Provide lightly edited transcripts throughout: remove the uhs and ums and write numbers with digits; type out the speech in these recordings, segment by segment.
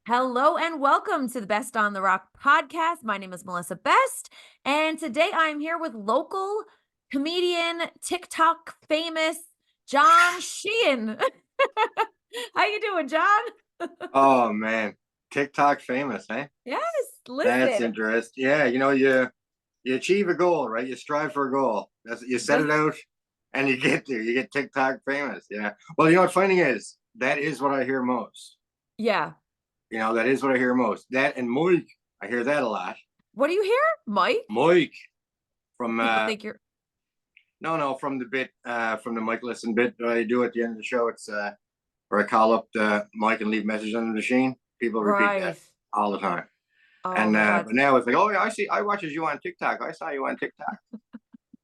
Hello and welcome to the Best on the Rock podcast. My name is Melissa Best, and today I'm here with local comedian, TikTok famous John Sheehan. How you doing, John? Oh man, TikTok famous, eh? Yes, That's listen. interesting. Yeah, you achieve a goal, right? You strive for a goal. That's you set Does it out and you get there. You get TikTok famous. Yeah. Well, what funny is that is what I hear most. yeah. That is what I hear most. That and Mike, I hear that a lot. What do you hear? Mike? Mike from People think you're no, from from the Mike Listen bit that I do at the end of the show. It's where I call up the Mike and leave messages on the machine. People repeat that right. all the time. Oh And my God. but now it's like, oh yeah, I watches you on TikTok. I saw you on TikTok.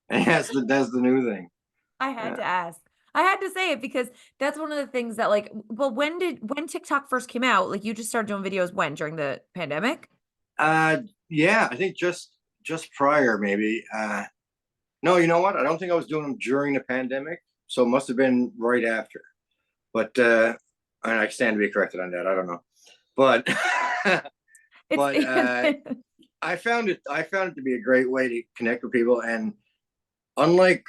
And that's the new thing. I had Yeah. to ask. I had to say it because that's one of the things that well, when TikTok first came out, like you just started doing videos when during the pandemic? Uh yeah, I think just prior maybe. No, you know what? I don't think I was doing them during the pandemic, so it must have been right after. But and I stand to be corrected on that. I don't know, but It's but I found it to be a great way to connect with people, and unlike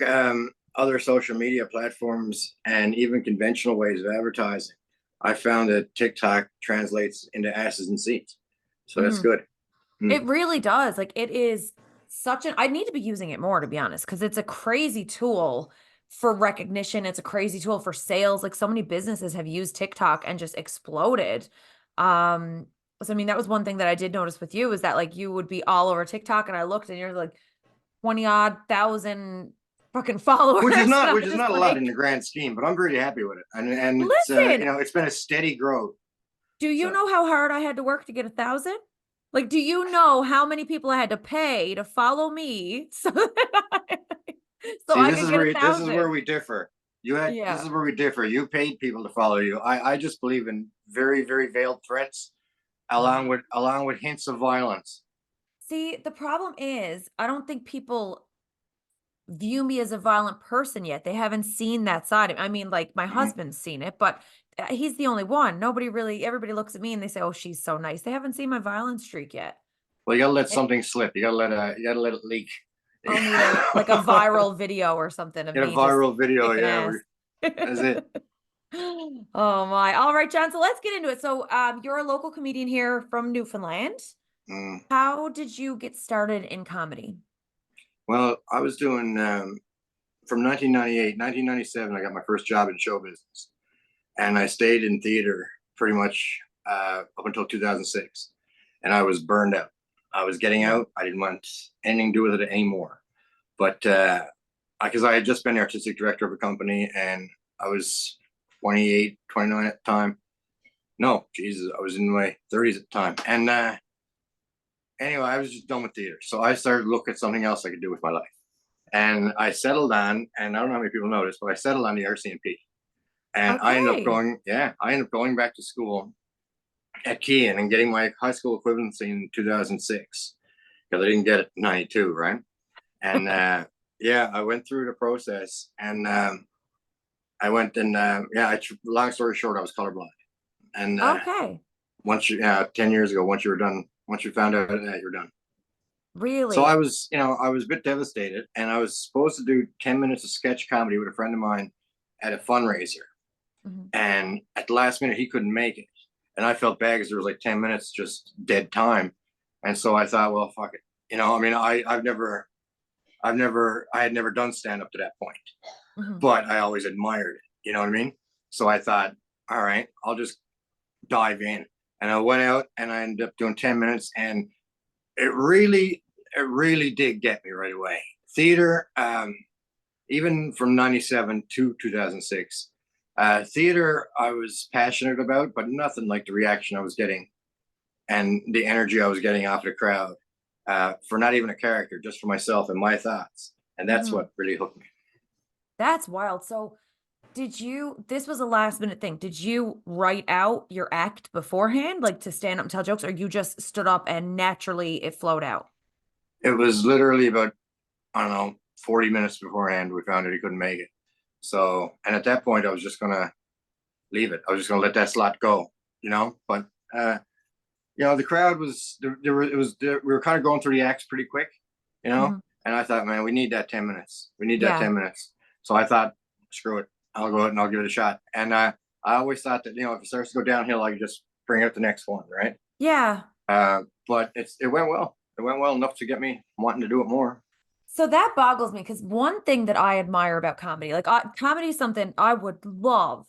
other social media platforms and even conventional ways of advertising, I found that TikTok translates into asses and seats. So that's Mhm. good. Hmm. It really does. Like it is such an I need to be using it more to be honest, because it's a crazy tool for recognition. It's a crazy tool for sales. Like so many businesses have used TikTok and just exploded. Um, so I mean, that was one thing that I did notice with you is that like you would be all over TikTok and I looked and you're like 20 odd thousand fucking followers. Which is And not I'm which is just not a lot in the like, grand scheme, but I'm pretty happy with it. And it's listen, it's been a steady growth. do you So know how hard I had to work to get 1,000? Like, do you know how many people I had to pay to follow me so that so see, I could get a this is where thousand? we differ. This Yeah. is where we differ. You paid people to follow you. I just believe in very, very veiled threats along with hints of violence. See, the problem is I don't think people view me as a violent person yet. They haven't seen that side of I mean, like my Mhm. husband's seen it, but he's the only one. Nobody really everybody looks at me and they say, "Oh, she's so nice." They haven't seen my violent streak yet. Well, you gotta let Eh, something slip. You gotta let it leak. I'll need a like a viral video or something of Get a me just viral video, kicking yeah. ass. That's it. Oh my. All right, John. So let's get into it. So you're a local comedian here from Newfoundland. Mm. How did you get started in comedy? Well, I was doing from 1998, 1997. I got my first job in show business, and I stayed in theater pretty much up until 2006, and I was burned out. I was getting Yeah. out. I didn't want anything to do with it anymore. But because I had just been the artistic director of a company, and I was 28, 29 at the time. No, Jesus, I was in my 30s at the time. And anyway, I was just done with theater. So I started looking at something else I could do with my life. And I settled on, and I don't know how many people know this, but I settled on the RCMP. And Okay. I ended up going back to school at Kean and getting my high school equivalency in 2006 because I didn't get it in 92, right? And yeah, I went through the process, and I went and long story short, I was colorblind. And Okay. once 10 years ago, once you found out that you're done. So Really? I was a bit devastated, and I was supposed to do 10 minutes of sketch comedy with a friend of mine at a fundraiser. Mhm. And at the last minute, he couldn't make it. And I felt bad because there was like 10 minutes just dead time. And so I thought, well, fuck it. I mean, I had never done stand up to that point, Mhm. but I always admired it. You know what I mean? So I thought, all right, I'll just dive in. And I went out and I ended up doing 10 minutes, and it really did get me right away. Theater, even from 97 to 2006, theater I was passionate about, but nothing like the reaction I was getting and the energy I was getting off the crowd for not even a character, just for myself and my thoughts. And that's Mhm. what really hooked me. That's wild. So this was a last minute thing. Did you write out your act beforehand, like to stand up and tell jokes, or you just stood up and naturally it flowed out? It was literally about, I don't know, 40 minutes beforehand we found out he couldn't make it. So, and at that point, I was just going to leave it. I was just going to let that slot go. But The crowd was there were it was we were kind of going through the acts pretty quick, you know, Mhm. and I thought, man, we need that 10 minutes. We need that Yeah. 10 minutes. So I thought, screw it, I'll go ahead and I'll give it a shot. And I always thought that if it starts to go downhill, I could just bring out the next one, right? Yeah. But it went well. It went well enough to get me wanting to do it more. So that boggles me because one thing that I admire about comedy, like comedy is something I would love.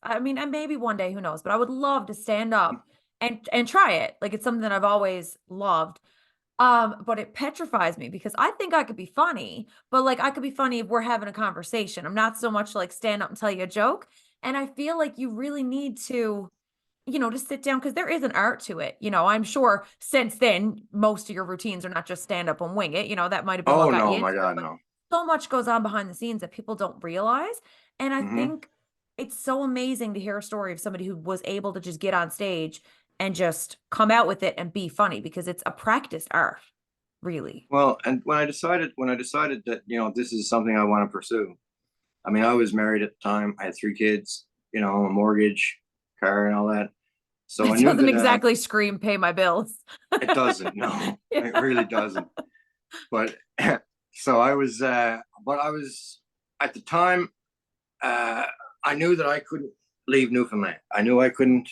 I mean, and maybe one day, who knows, but I would love to stand up and try it. Like it's something that I've always loved. But it petrifies me because I think I could be funny, but like I could be funny if we're having a conversation. I'm not so much like stand up and tell you a joke. And I feel like you really need to to sit down because there is an art to it. I'm sure since then, most of your routines are not just stand up and wing it. That might have been what Oh got you no, into my it, God, but no. so much goes on behind the scenes that people don't realize. And I Hmm. think it's so amazing to hear a story of somebody who was able to just get on stage and just come out with it and be funny because it's a practiced art, really. Well, and when I decided that this is something I want to pursue. I mean, I was married at the time. I had three kids, a mortgage, car, and all that. So I It knew doesn't that exactly scream pay my bills. it doesn't. No, it Yeah. really doesn't. But so I was, but I was at the time. Uh, I knew that I couldn't leave Newfoundland. I knew I couldn't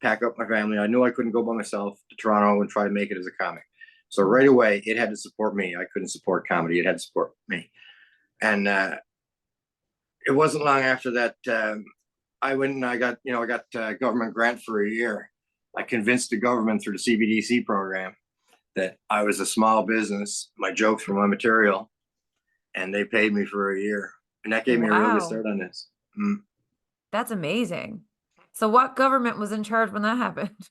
pack up my family. I knew I couldn't go by myself to Toronto and try to make it as a comic. So Mhm. right away, it had to support me. I couldn't support comedy. It had to support me. And it wasn't long after that I went and I got a government grant for a year. I convinced the government through the CBDC program that I was a small business. My jokes were my material, and they paid me for a year, and that gave me a real good Wow. start on this. Mm. That's amazing. So what government was in charge when that happened?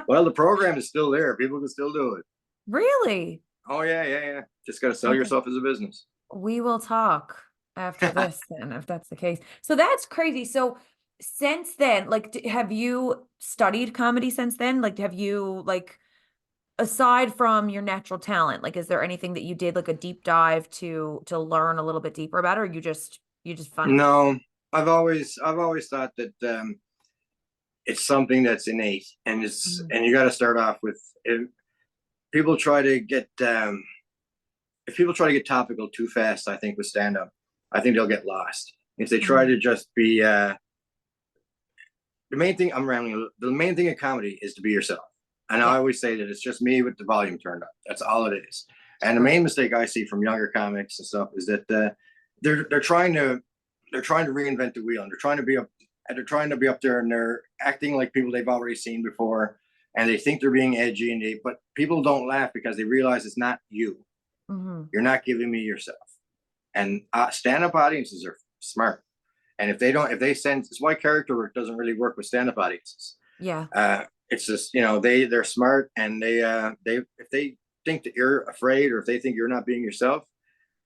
Well, the program is still there. People can still do it. Really? Oh yeah, yeah, yeah. Just got to sell Okay. yourself as a business. We will talk after this then, if that's the case. So that's crazy. So since then, like, have you studied comedy since then? Like, have you like aside from your natural talent, like, is there anything that you did like a deep dive to learn a little bit deeper about, it, or you just funny? No, I've always thought that it's something that's innate, and Mhm. you got to start off with. People try to get if people try to get topical too fast, I think with stand up, I think they'll get lost. If they try Mhm. to just be the main thing, I'm rambling. The main thing in comedy is to be yourself. And I Yeah, always say that it's just me with the volume turned up. That's all it is. And the true. main mistake I see from younger comics and stuff is that they're trying to reinvent the wheel, and they're trying to be up there, and they're acting like people they've already seen before, and they think they're being edgy, but people don't laugh because they realize it's not you. Hmm. You're not giving me yourself. And stand-up audiences are smart. And if they send, it's why character work doesn't really work with stand-up audiences. Yeah. It's just they're smart, and they if they think that you're afraid, or if they think you're not being yourself,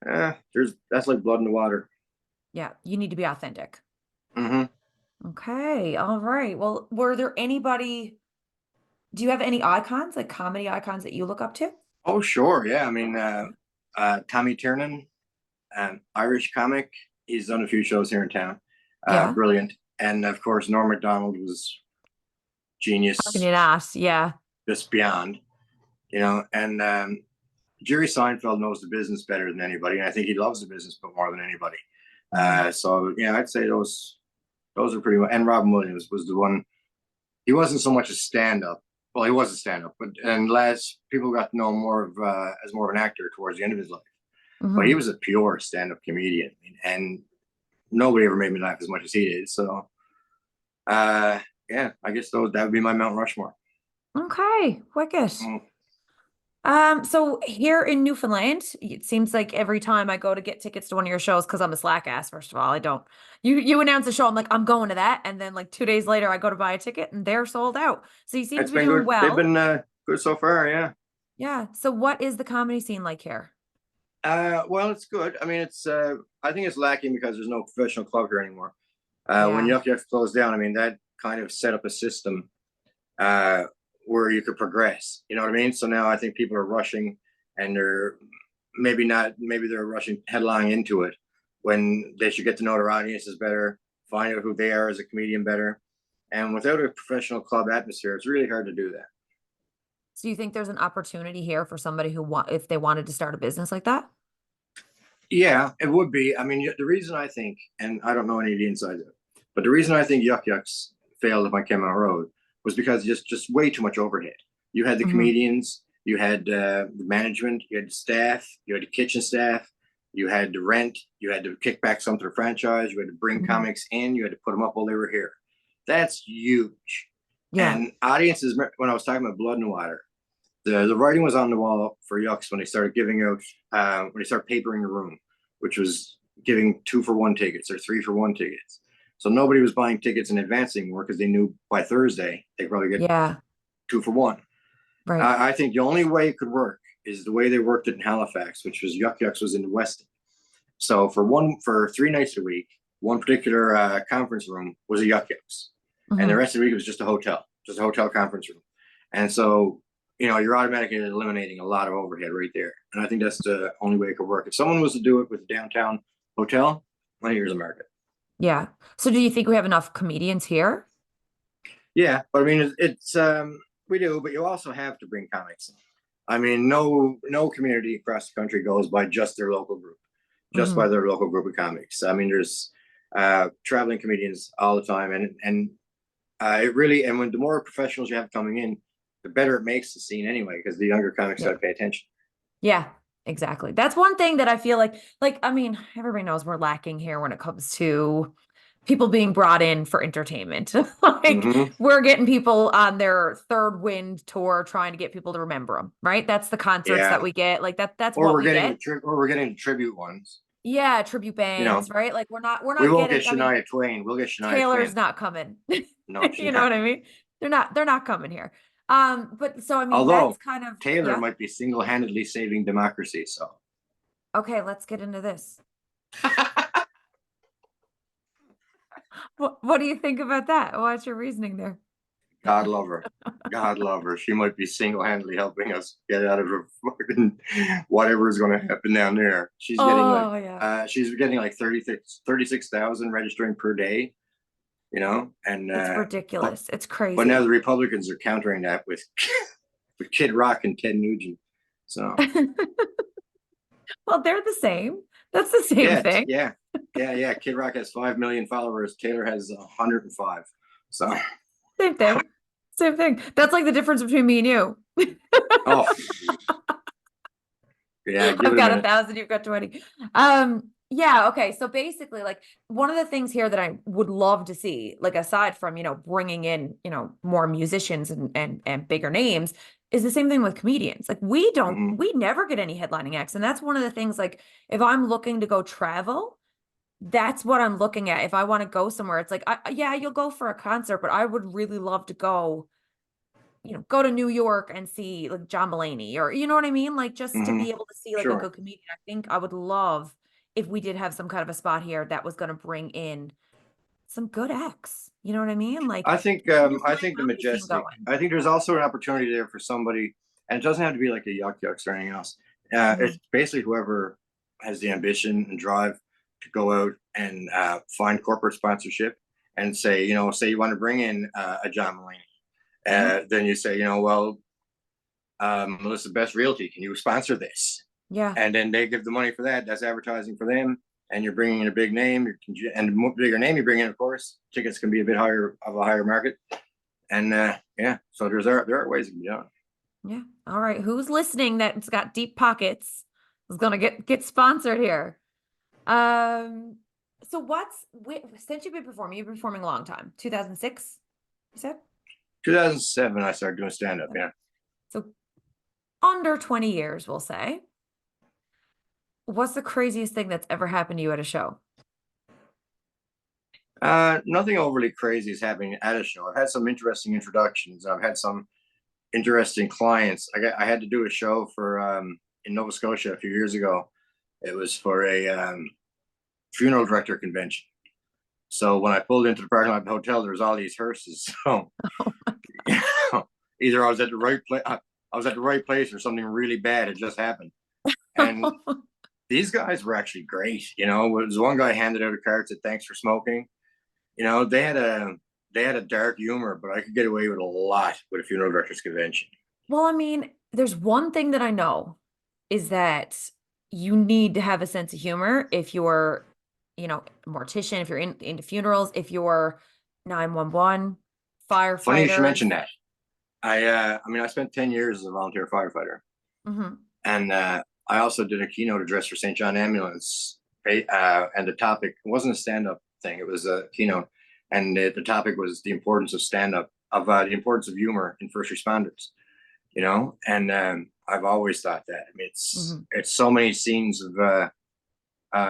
there's that's like blood in the water. Yeah. You need to be authentic. Hmm. Okay. All right. Well, were there anybody, do you have any icons, like comedy icons that you look up to? Oh sure, yeah. I mean, Tommy Tiernan, Irish comic. He's done a few shows here in town. Yeah. Brilliant. And of course, Norm Macdonald was How can genius, you not? Yeah. just beyond. And Jerry Seinfeld knows the business better than anybody, and I think he loves the business but more than anybody. Mhm. So yeah, I'd say those are pretty much. And Robin Williams was the one. He wasn't so much a stand-up. Well, he was a stand-up, but and last people got to know him more of as more of an actor towards the end of his life. But he Mhm. was a pure stand-up comedian, and nobody ever made me laugh as much as he did. So yeah, I guess that would be my Mount Rushmore. Okay. Wicked. Mm. So here in Newfoundland, it seems like every time I go to get tickets to one of your shows, because I'm a slack ass, first of all, I don't. You announce a show, I'm like, I'm going to that, and then like 2 days later, I go to buy a ticket, and they're sold out. So you seem It's to be been doing good. They've well. been good so far. Yeah. Yeah. So what is the comedy scene like here? Well, it's good. I mean, I think it's lacking because there's no professional club here anymore. When Yeah. Yuck Yuck closed down, I mean, that kind of set up a system uh, where you could progress. You know what I mean? So now I think people are rushing, and they're maybe not. Maybe they're rushing headlong into it when they should get to know their audiences better, find out who they are as a comedian better. And without a professional club atmosphere, it's really hard to do that. So you think there's an opportunity here for somebody who if they wanted to start a business like that? Yeah, it would be. I mean, the reason I think, and I don't know any of the insides of it, but the reason I think Yuck Yucks failed if I came out road was because just way too much overhead. You had the Hmm. comedians, you had the management, you had the staff, you had the kitchen staff, you had the rent, you had to kick back some to the franchise, you had to bring Hmm. comics in, you had to put them up while they were here. That's huge. Yeah. And audiences, when I was talking about Blood and Water, the writing was on the wall for Yucks when they started giving out when they started papering the room, which was giving 2-for-1 tickets or 3-for-1 tickets. So nobody was buying tickets in advance anymore because they knew by Thursday they probably get Yeah. 2-for-1. Right. I think the only way it could work is the way they worked it in Halifax, which was Yuck Yucks was in the West. So for 3 nights a week, one particular conference room was a Yuck Yucks, and the Hmm. rest of the week it was just a hotel conference room. And so you're automatically eliminating a lot of overhead right there. And I think that's the only way it could work. If someone was to do it with a downtown hotel, well, here's a market. Yeah. So do you think we have enough comedians here? Yeah, but I mean, it's we do, but you also have to bring comics in. I mean, no community across the country goes by just their local group, just by Hmm. their local group of comics. I mean, there's traveling comedians all the time, and it really, and when the more professionals you have coming in, the better it makes the scene anyway, because the younger comics got Yeah. to pay attention. Yeah, exactly. That's one thing that I feel I mean, everybody knows we're lacking here when it comes to people being brought in for entertainment. Like Hmm. we're getting people on their third wind tour trying to get people to remember them, right? That's the concerts Yeah, that we get. Like that's what we get. or we're getting the tribute ones. Yeah, tribute You know, bands, right? Like we're we not won't get getting, I mean, Shania Twain. We'll get Shania Taylor's Twain. not coming. No, she's You know not. what I mean? They're not coming here. But so I mean that's Although kind of Taylor yeah. might be single-handedly saving democracy. So Okay, let's get into this. What do you think about that? What's your reasoning there? God love her. God love her. She might be single-handedly helping us get out of her fucking whatever is going to happen down there. Oh yeah. She's getting like 36,000 registering per day, and It's but ridiculous. It's now crazy. the Republicans are countering that with with Kid Rock and Ted Nugent. So Well, they're the same. That's the same yeah, thing. yeah. Kid Rock has 5 million followers. Taylor has 105. So Same thing. Same thing. That's like the difference between me and you. oh yeah, give I've it a got minute. 1,000, you've got 20. Yeah, okay. So basically, like one of the things here that I would love to see, like aside from, bringing in, more musicians and bigger names, is the same thing with comedians. Like Mhm. we never get any headlining acts. And that's one of the things, like if I'm looking to go travel, that's what I'm looking at. If I want to go somewhere, it's like, yeah, you'll go for a concert, but I would really love to go, go to New York and see like John Mulaney or you know what I mean? Like just to be Mhm. able to see like a Sure. good comedian. I think I would love if we did have some kind of a spot here that was going to bring in some good acts. You know what I mean? Like just I get a think the comedy scene Majestic. going. I think there's also an opportunity there for somebody, and it doesn't have to be like a Yuck Yucks or anything else. It's Mhm. basically whoever has the ambition and drive to go out and find corporate sponsorship and say, say you want to bring in a John Mulaney. Mhm. Then you say, well, Melissa Best Realty, can you sponsor this? Yeah. And then they give the money for that. That's advertising for them. And you're bringing in a big name, and the bigger name you bring in, of course, tickets can be a bit higher of a higher market. And yeah, so there are ways it can be done. Yeah. All right. Who's listening that's got deep pockets is going to get sponsored here. Um so since you've been performing a long time. 2006, you said? 2007, I started doing stand up. Yeah, So under 20 years, we'll say. What's the craziest thing that's ever happened to you at a show? nothing overly crazy is happening at a show. I've had some interesting introductions. I've had some interesting clients. I had to do a show for in Nova Scotia a few years ago. It was for a funeral director convention. So when I pulled into the parking lot of the hotel, there was all these hearses. So either I was at the right place, I was at the right place, or something really bad had just happened. And these guys were actually great. There was one guy handed out a card that said thanks for smoking. They they had a dark humor, but I could get away with a lot with a funeral directors convention. Well, I mean, there's one thing that I know is that you need to have a sense of humor if you're, a mortician, if you're into funerals, if you're 911, Funny you should firefighters. mention that. I mean, I spent 10 years as a volunteer firefighter, Hmm. and I also did a keynote address for St. John Ambulance. And the topic wasn't a stand-up thing; it was a keynote, and the topic was the importance of stand-up, of the importance of humor in first responders. And I've always thought that. I mean, Hmm. it's so many scenes of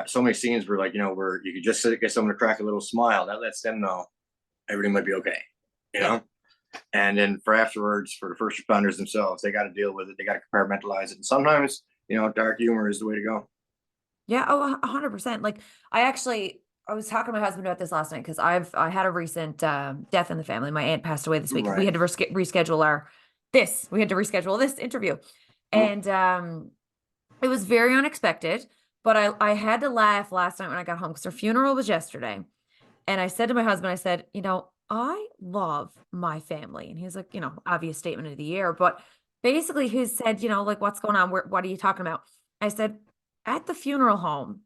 so many scenes where, like, where you could just get someone to crack a little smile that lets them know everything might be okay. You Yeah. know, and then for afterwards, for the first responders themselves, they got to deal with it. They got to compartmentalize it. And sometimes, dark humor is the way to go. Yeah. Oh, 100%. Like I was talking to my husband about this last night because I had a recent death in the family. My aunt passed away this week. We Right. had to reschedule we had to reschedule this interview. Mm. And it was very unexpected, but I had to laugh last night when I got home because her funeral was yesterday. And I said to my husband, I said, I love my family. And he was like, obvious statement of the year. But basically, he said, like, what's going on? What are you talking about? I said, at the funeral home,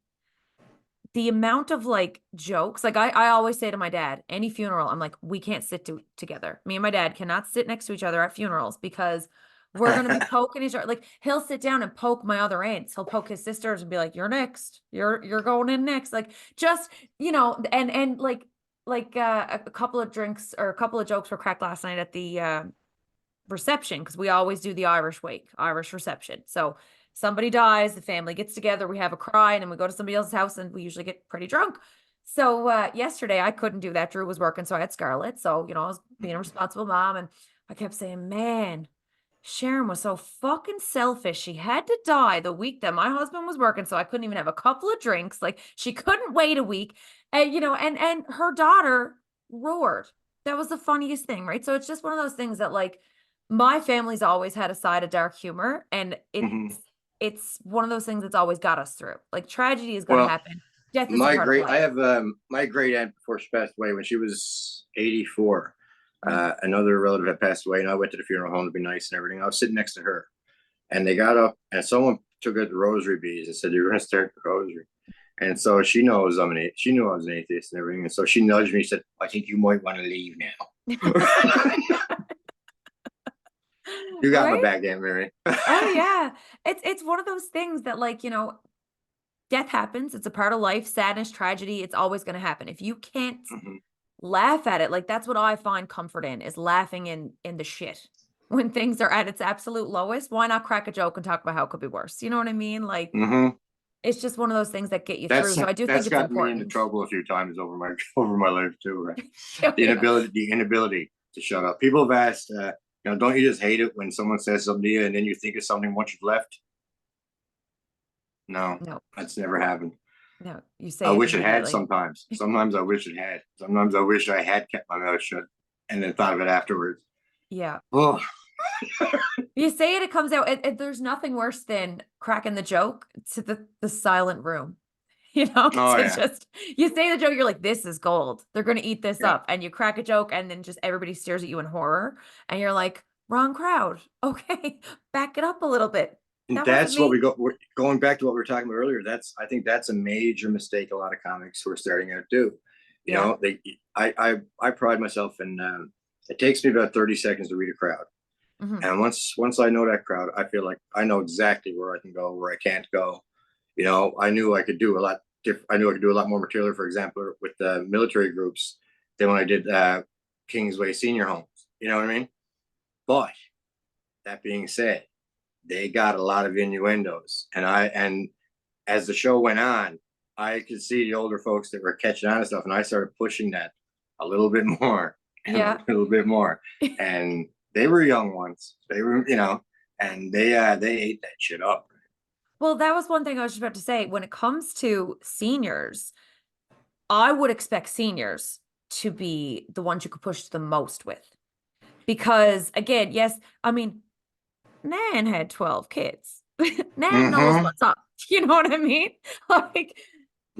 the amount of like jokes, like I always say to my dad, any funeral, I'm like, we can't sit together. Me and my dad cannot sit next to each other at funerals because we're gonna be poking each other. Like he'll sit down and poke my other aunts. He'll poke his sisters and be like, "You're next. You're going in next." Like just and a couple of drinks or a couple of jokes were cracked last night at the reception because we always do the Irish reception. So somebody dies, the family gets together, we have a cry, and then we go to somebody else's house and we usually get pretty drunk. So yesterday I couldn't do that. Drew was working, so I had Scarlett. So, I was being a responsible mom and I kept saying, man, Sharon was so fucking selfish. She had to die the week that my husband was working, so I couldn't even have a couple of drinks. Like she couldn't wait a week. And and her daughter roared. That was the funniest thing, right? So it's just one of those things that like my family's always had a side of dark humor, and Mhm. it's one of those things that's always got us through. Like tragedy is going to Well, happen. Death is a part of I life. have my great aunt before she passed away when she was 84. Mm. Another relative had passed away, and I went to the funeral home to be nice and everything. I was sitting next to her, and they got up, and someone took out the rosary beads and said, "You're going to start the rosary." And so she knows she knew I was an atheist and everything. And so she nudged me, said, "I think you might want to leave now." You got my Right? back, Aunt Mary. Oh yeah. It's one of those things that like, death happens. It's a part of life, sadness, tragedy. It's always going to happen. If you can't Mhm. laugh at it, like that's what I find comfort in is laughing in the shit. When things are at its absolute lowest, why not crack a joke and talk about how it could be worse? You know what I mean? Like Mhm. it's just one of those things that get you through. So I do think That's it's gotten me into important. trouble a few times over my over my life too. Right? Oh, yeah. The inability to shut up. People have asked, don't you just hate it when someone says something to you and then you think of something once you've left? No, No, that's never happened. no, you I say it wish it had immediately. sometimes. Sometimes I wish it had. Sometimes I wish I had kept my mouth shut and then thought of it afterwards. Yeah. Oh, You say it, it comes out. There's nothing worse than cracking the joke to the silent room. oh To yeah, just you say the joke, you're like, this is gold. They're gonna eat this yeah. up. And you crack a joke, and then just everybody stares at you in horror, and you're like, wrong crowd. Okay, back it up a little bit. And That wasn't that's what me. we're going back to what we were talking about earlier. I think that's a major mistake a lot of comics who are starting out do. Yeah. I pride myself in. It takes me about 30 seconds to read a crowd, Hmm. and once I know that crowd, I feel like I know exactly where I can go, where I can't go. I knew I could do a lot. I knew I could do a lot more material. For example, with the military groups, than when I did Kingsway senior homes. You know what I mean? But that being said, they got a lot of innuendos, and as the show went on, I could see the older folks that were catching on to stuff, and I started pushing that a little bit more and a Yeah. little bit more. And they were young ones. They were, and they ate that shit up. Well, that was one thing I was just about to say. When it comes to seniors, I would expect seniors to be the ones you could push the most with. Because again, yes, I mean, Nan had 12 kids. Nan knows Mm-hmm. what's up. You know what I mean? Like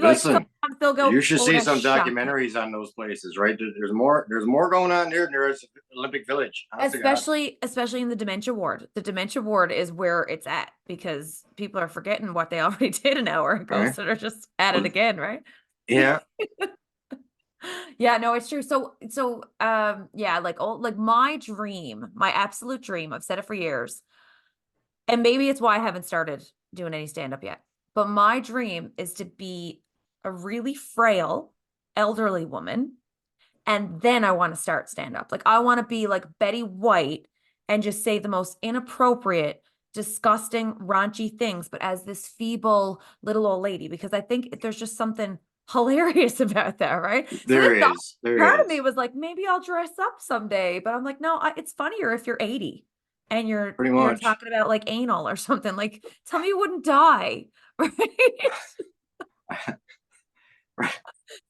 like Listen, sometimes they'll go, you should oh, see that's some shocking. documentaries on those places, right? There's more going on there than there is Olympic Village. Honest to God. Especially in the dementia ward. The dementia ward is where it's at because people are forgetting what they already did an hour ago, Right? so they're just at it Well, again, right? yeah, Yeah, no, it's true. Yeah, like my dream, my absolute dream, I've said it for years, and maybe it's why I haven't started doing any stand up yet. But my dream is to be a really frail elderly woman, and then I want to start stand up. Like I want to be like Betty White and just say the most inappropriate, disgusting, raunchy things, but as this feeble little old lady, because I think there's just something hilarious about that, right? So there this thought, is. There part of me is. was like, maybe I'll dress up someday, but I'm like, no, it's funnier if you're 80 and Pretty you're much. talking about like anal or something. Like, tell me you wouldn't die, right?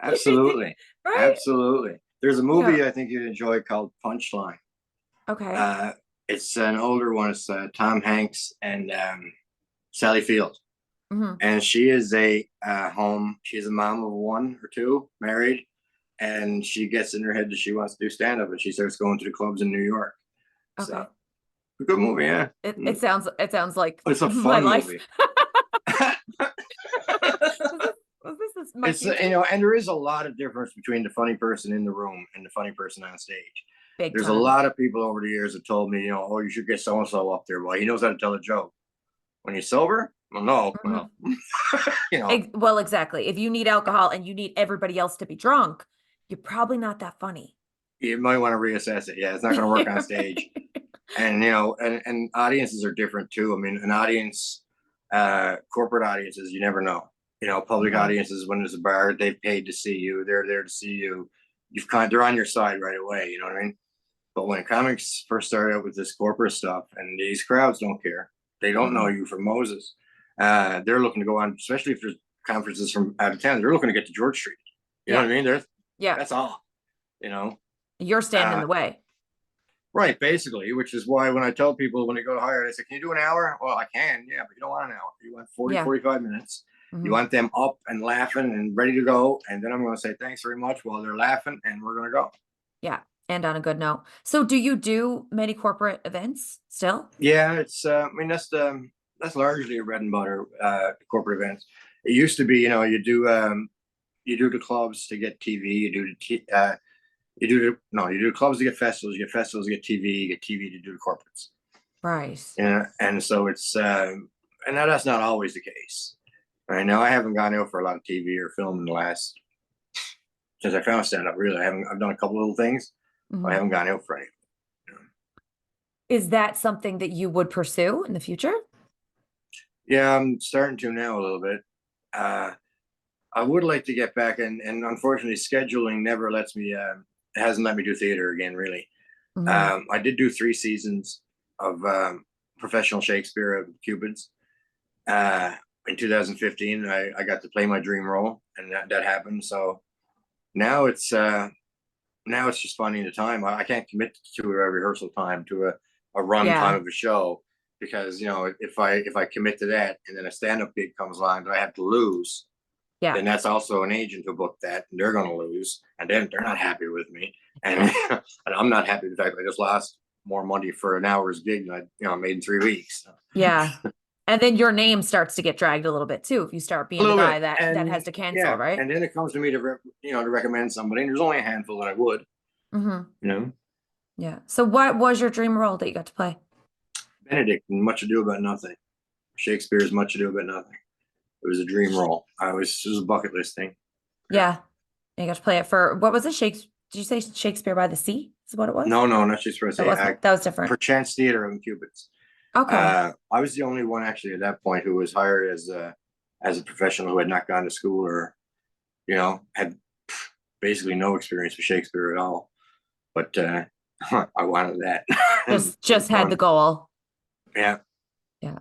Absolutely. Right? Absolutely. There's a Yeah. movie I think you'd enjoy called Punchline. Okay. Uh, it's an older one. It's Tom Hanks and Sally Field. Hmm. And she is a she's a mom of one or two, married, and she gets in her head that she wants to do stand up, and she starts going to the clubs in New York. So Okay. a good movie, yeah. It sounds like It's a my fun life. movie. Was this my It's future? and there is a lot of difference between the funny person in the room and the funny person on stage. Big There's a time. lot of people over the years that told me, oh, you should get so and so up there. Well, he knows how to tell a joke. When he's sober, well, no, Mhm. well, you know, Well, exactly. If you need alcohol and you need everybody else to be drunk, you're probably not that funny. you might want to reassess it. Yeah, it's not going to work on stage. And and audiences are different too. I mean, an audience, corporate audiences, you never know. Public Mhm. audiences, when there's a bar, they've paid to see you, they're there to see you. They're on your side right away. You know what I mean? But when comics first started out with this corporate stuff, and these crowds don't care, they don't know Mhm. you from Moses. They're looking to go on, especially if there's conferences from out of town. They're looking to get to George Street. You know Yeah. what I mean? Yeah. That's all. You know. You're standing in Uh, the way. Right, basically, which is why when I tell people when they go to hire, I say, can you do an hour? Well, I can, yeah, but you don't want an hour. You want 40, Yeah. 45 minutes. You Mhm. want them up and laughing and ready to go. And then I'm going to say, thanks very much while they're laughing, and we're going to go. Yeah. And on a good note. So do you do many corporate events still? Yeah, I mean, that's largely a bread and butter, corporate events. It used to be, you do the clubs to get TV, you do the clubs to get festivals, you get festivals to get TV, you get TV to do the corporates. Right. Yeah, and so and now that's not always the case. Right now, I haven't gone out for a lot of TV or film in the last since I found stand up. Really, I haven't. I've done a couple little things, but I Mhm. haven't gone out for any. Is that something that you would pursue in the future? Yeah, I'm starting to now a little bit. Uh, I would like to get back, and unfortunately, scheduling never lets me. Hasn't let me do theater again. Really, Mhm. I did do 3 seasons of professional Shakespeare of Cubans. Uh, in 2015, I got to play my dream role, and that happened. So now it's just finding the time. I can't commit to a rehearsal time, to a run time Yeah. of a show, because if I commit to that and then a stand-up gig comes along that I have to lose, Yeah. then that's also an agent who booked that, and they're going to lose, and then they're not happy with me, and Yeah. and I'm not happy with the fact I just lost more money for an hour's gig than I made in 3 weeks. Yeah. And then your name starts to get dragged a little bit too if you start A being the little guy bit, that has and to cancel, yeah, right? and then it comes to me to recommend somebody, and there's only a handful that I would, Hmm. you know. Yeah. So what was your dream role that you got to play? Benedict in Much Ado About Nothing. Shakespeare's Much Ado About Nothing. It was a dream role. It was a bucket list thing. Yeah. Yeah. You got to play it for what was it? Shakespeare? Did you say Shakespeare by the Sea? Is what it was? No, no, not Shakespeare. I That say wasn't. That was different. Perchance Theater in Cubits. Okay. I was the only one actually at that point who was hired as a professional who had not gone to school or had basically no experience with Shakespeare at all. But I wanted that. And it Just was had the fun. goal. Yeah. Yeah.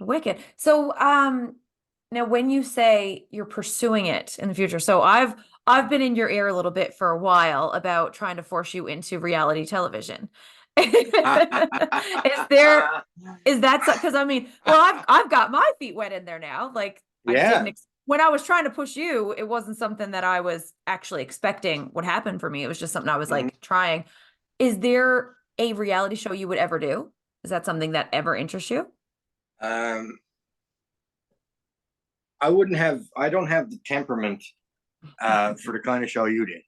Wicked. So now when you say you're pursuing it in the future, so I've been in your ear a little bit for a while about trying to force you into reality television. Is there is that because I mean, well, I've got my feet wet in there now. Like I didn't Yeah. when I was trying to push you, it wasn't something that I was actually expecting would happen for me. It was just something I was Mhm. like trying. Is there a reality show you would ever do? Is that something that ever interests you? Um, I don't have the temperament for the kind of show you did,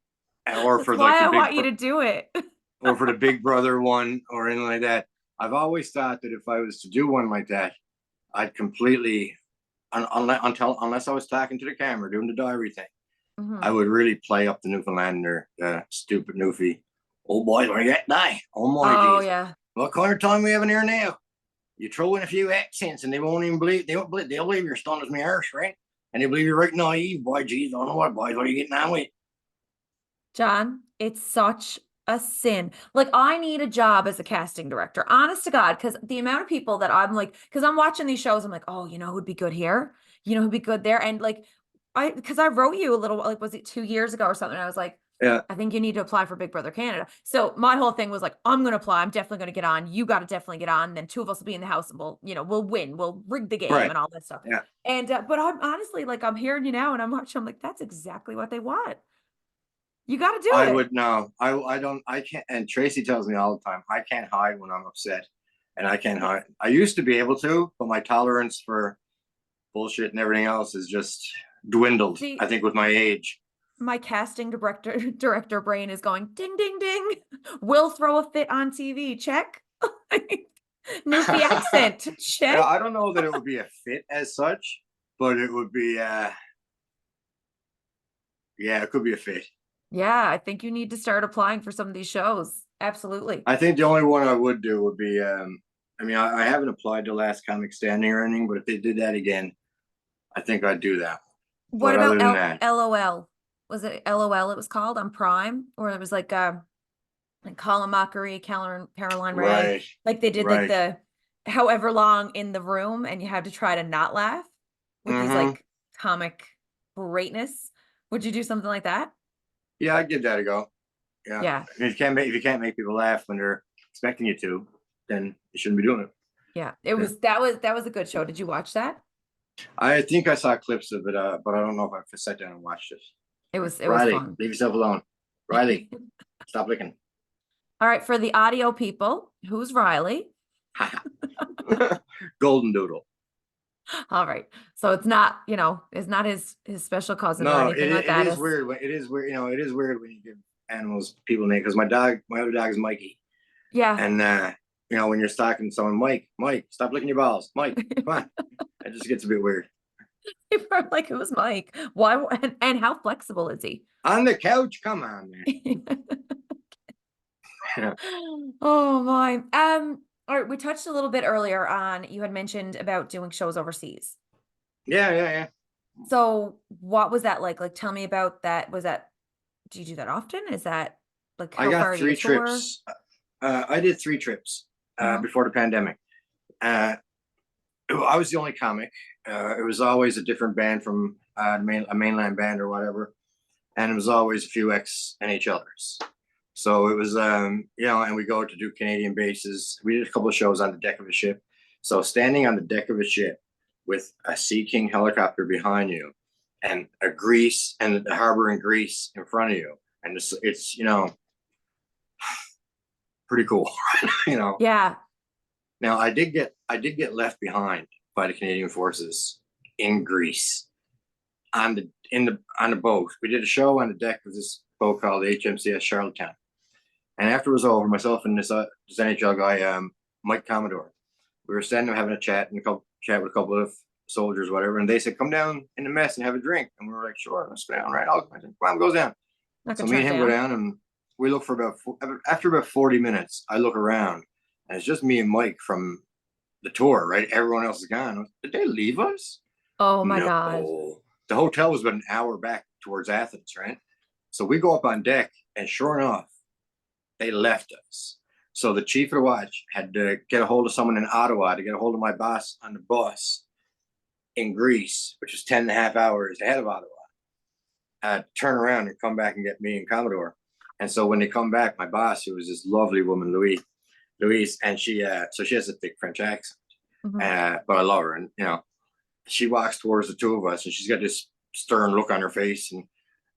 or That's for like why the I want you to do it. or for the Big Brother one or anything like that. I've always thought that if I was to do one like that, I'd completely unless I was talking to the camera doing the diary thing, I Mhm. would really play up the Newfoundlander, stupid Newfie. Oh boy, what are you at now? Oh my Oh Jesus. yeah. What kind of time we having here now? You throw in a few accents and they won't even believe they'll believe you're stunned as my arse, right? And they believe you're right naive, boy, geez, I don't know what boys, what are you getting on with? John, it's such a sin. Like, I need a job as a casting director, honest to God, because the amount of people that I'm like, because I'm watching these shows, I'm like, oh, you know who'd be good here? You know who'd be good there? And like, because I wrote you a little, like, was it 2 years ago or something? I was like, Yeah, I think you need to apply for Big Brother Canada. So my whole thing was like, I'm going to apply. I'm definitely going to get on. You got to definitely get on. Then two of us will be in the house and we'll win. We'll rig the game right. and all that stuff. Yeah. And, but I'm honestly like, I'm hearing you now and I'm watching, I'm like, that's exactly what they want. You got to do I it. would no. I don't I can't and Tracy tells me all the time, I can't hide when I'm upset. And I can't hide. I used to be able to, but my tolerance for bullshit and everything else is just dwindled, I See, think, with my age. my casting director brain is going ding ding ding. Will throw a fit on TV. Check. Newfie accent. Yeah, Check. I don't know that it would be a fit as such, but it would be yeah, it could be a fit. Yeah, I think you need to start applying for some of these shows. Absolutely. I think the only one I would do would be I mean I haven't applied to Last Comic Standing or anything, but if they did that again, I think I'd do that. What But other about than that, LOL? Was it LOL it was called on Prime? Or it was like Colin Mockery, Caroline Ray. right, Like they did like right. the however long in the room and you had to try to not laugh with these Mm-hmm. like comic greatness. Would you do something like that? Yeah, I'd give that a go. Yeah. Yeah. If you can't make people laugh when they're expecting you to, then you shouldn't be doing it. Yeah. Yeah. That was a good show. Did you watch that? I think I saw clips of it, but I don't know if I sat down and watched it. It was Riley, fun. leave yourself alone. Riley, stop licking. All right, for the audio people, who's Riley? Golden Doodle. All right. So it's not, it's not his special cousin or No, anything like it that. is It's weird. It is weird. You know, it is weird when you give animals people names. Because my other dog is Mikey, yeah. and when you're stalking someone, Mike, stop licking your balls, Mike, come on. It just gets a bit weird. People are like, it was Mike. Why and how flexible is he? On the couch, come on, man. Oh my. All right, we touched a little bit earlier on you had mentioned about doing shows overseas. Yeah, yeah, yeah. So what was that like? Like tell me about that. Do you do that often? Is that like I how got far do you three tour? trips. I did three trips Uh-huh. before the pandemic. Uh, I was the only comic. It was always a different band from a mainland band or whatever, and it was always a few ex NHLers. So it was, and we go to do Canadian bases. We did a couple of shows on the deck of a ship. So standing on the deck of a ship with a Sea King helicopter behind you, and a Greece and the harbor in Greece in front of you, and it's pretty cool, you know. Yeah. Now I did get left behind by the Canadian forces in Greece on the boat. We did a show on the deck of this boat called HMCS Charlottetown. And after it was over, myself and this NHL guy, Mike Commodore, we were standing there having a chat and chat with a couple of soldiers, whatever. And they said, "Come down in the mess and have a drink." And we were like, "Sure, let's go down." Right? I said, "Come on, goes down." Not So gonna me turn and it him go down. down, and we look for after about 40 minutes. I look around, and it's just me and Mike from the tour. Right? Everyone else is gone. Did they leave us? Oh my No. God. The hotel was about an hour back towards Athens, right? So we go up on deck, and sure enough, they left us. So the chief of the watch had to get a hold of someone in Ottawa to get a hold of my boss on the bus in Greece, which is 10 and a half hours ahead of Ottawa, turn around and come back and get me and Commodore. And so when they come back, my boss, who was this lovely woman, Louise, and she has a thick French accent, Mhm. but I love her, and She walks towards the two of us, and she's got this stern look on her face.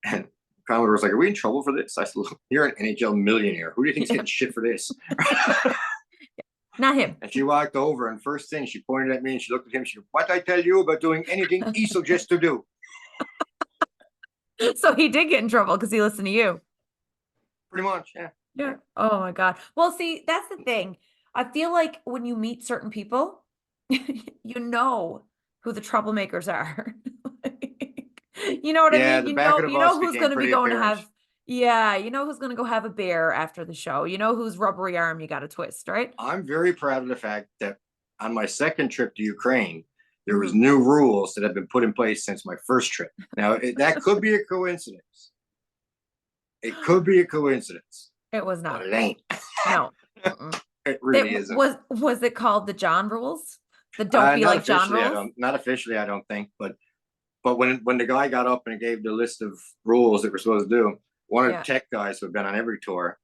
And Commodore's like, "Are we in trouble for this?" I said, "Look, you're an NHL millionaire. Who do you think's Yeah. getting shit for this?" Not him. And she walked over, and first thing she pointed at me and she looked at him. She goes, "What I tell you about doing anything he suggests to do?" So he did get in trouble because he listened to you. Pretty much, yeah. Yeah. Oh my God. Well, see, that's the thing. I feel like when you meet certain people, you know who the troublemakers are. Like, you know what I Yeah, mean? the back of the You bus know who's became going to be pretty going to apparent. have, yeah, you know who's going to go have a beer after the show. You know whose rubbery arm you got to twist, right? I'm very proud of the fact that on my second trip to Ukraine, there was Mhm. new rules that have been put in place since my first trip. Now, that could be a coincidence. It could be a coincidence, It was but not. it ain't. No. Mm-mm. It That really isn't. was it called the John rules? The don't be Not like John officially, I rules? don't. Not officially, I don't think. But when the guy got up and gave the list of rules that we're supposed to do, one of the Yeah. tech guys who had been on every tour,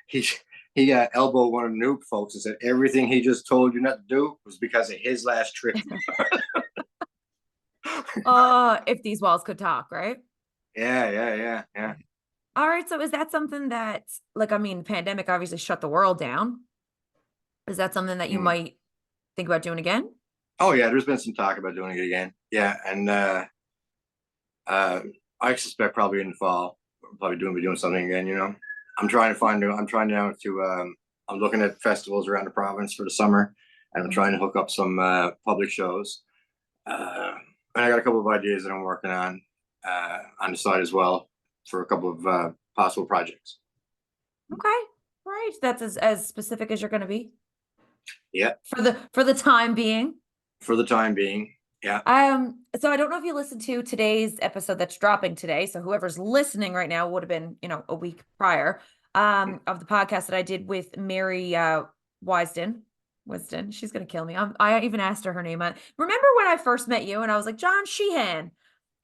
he he elbowed one of the noob folks and said everything he just told you not to do was because of his last trip. If these walls could talk, right? Yeah. All right. So is that something that, like, I mean, pandemic obviously shut the world down. Is that something that you Mm. might think about doing again? Oh yeah, there's been some talk about doing it again. Yeah, and uh, I suspect probably in the fall, we'll probably be doing something again. I'm trying to find. I'm trying now to. I'm looking at festivals around the province for the summer, and I'm Mhm. trying to hook up some public shows. And I got a couple of ideas that I'm working on the side as well for a couple of possible projects. Okay. Right. That's as specific as you're going to be Yeah, for the time being. for the time being. Yeah. So I don't know if you listened to today's episode that's dropping today. So whoever's listening right now would have been, a week prior, of the podcast that I did with Mary Wisden. Wisden. She's gonna kill me. I even asked her name. Remember when I first met you and I was like, John Sheehan?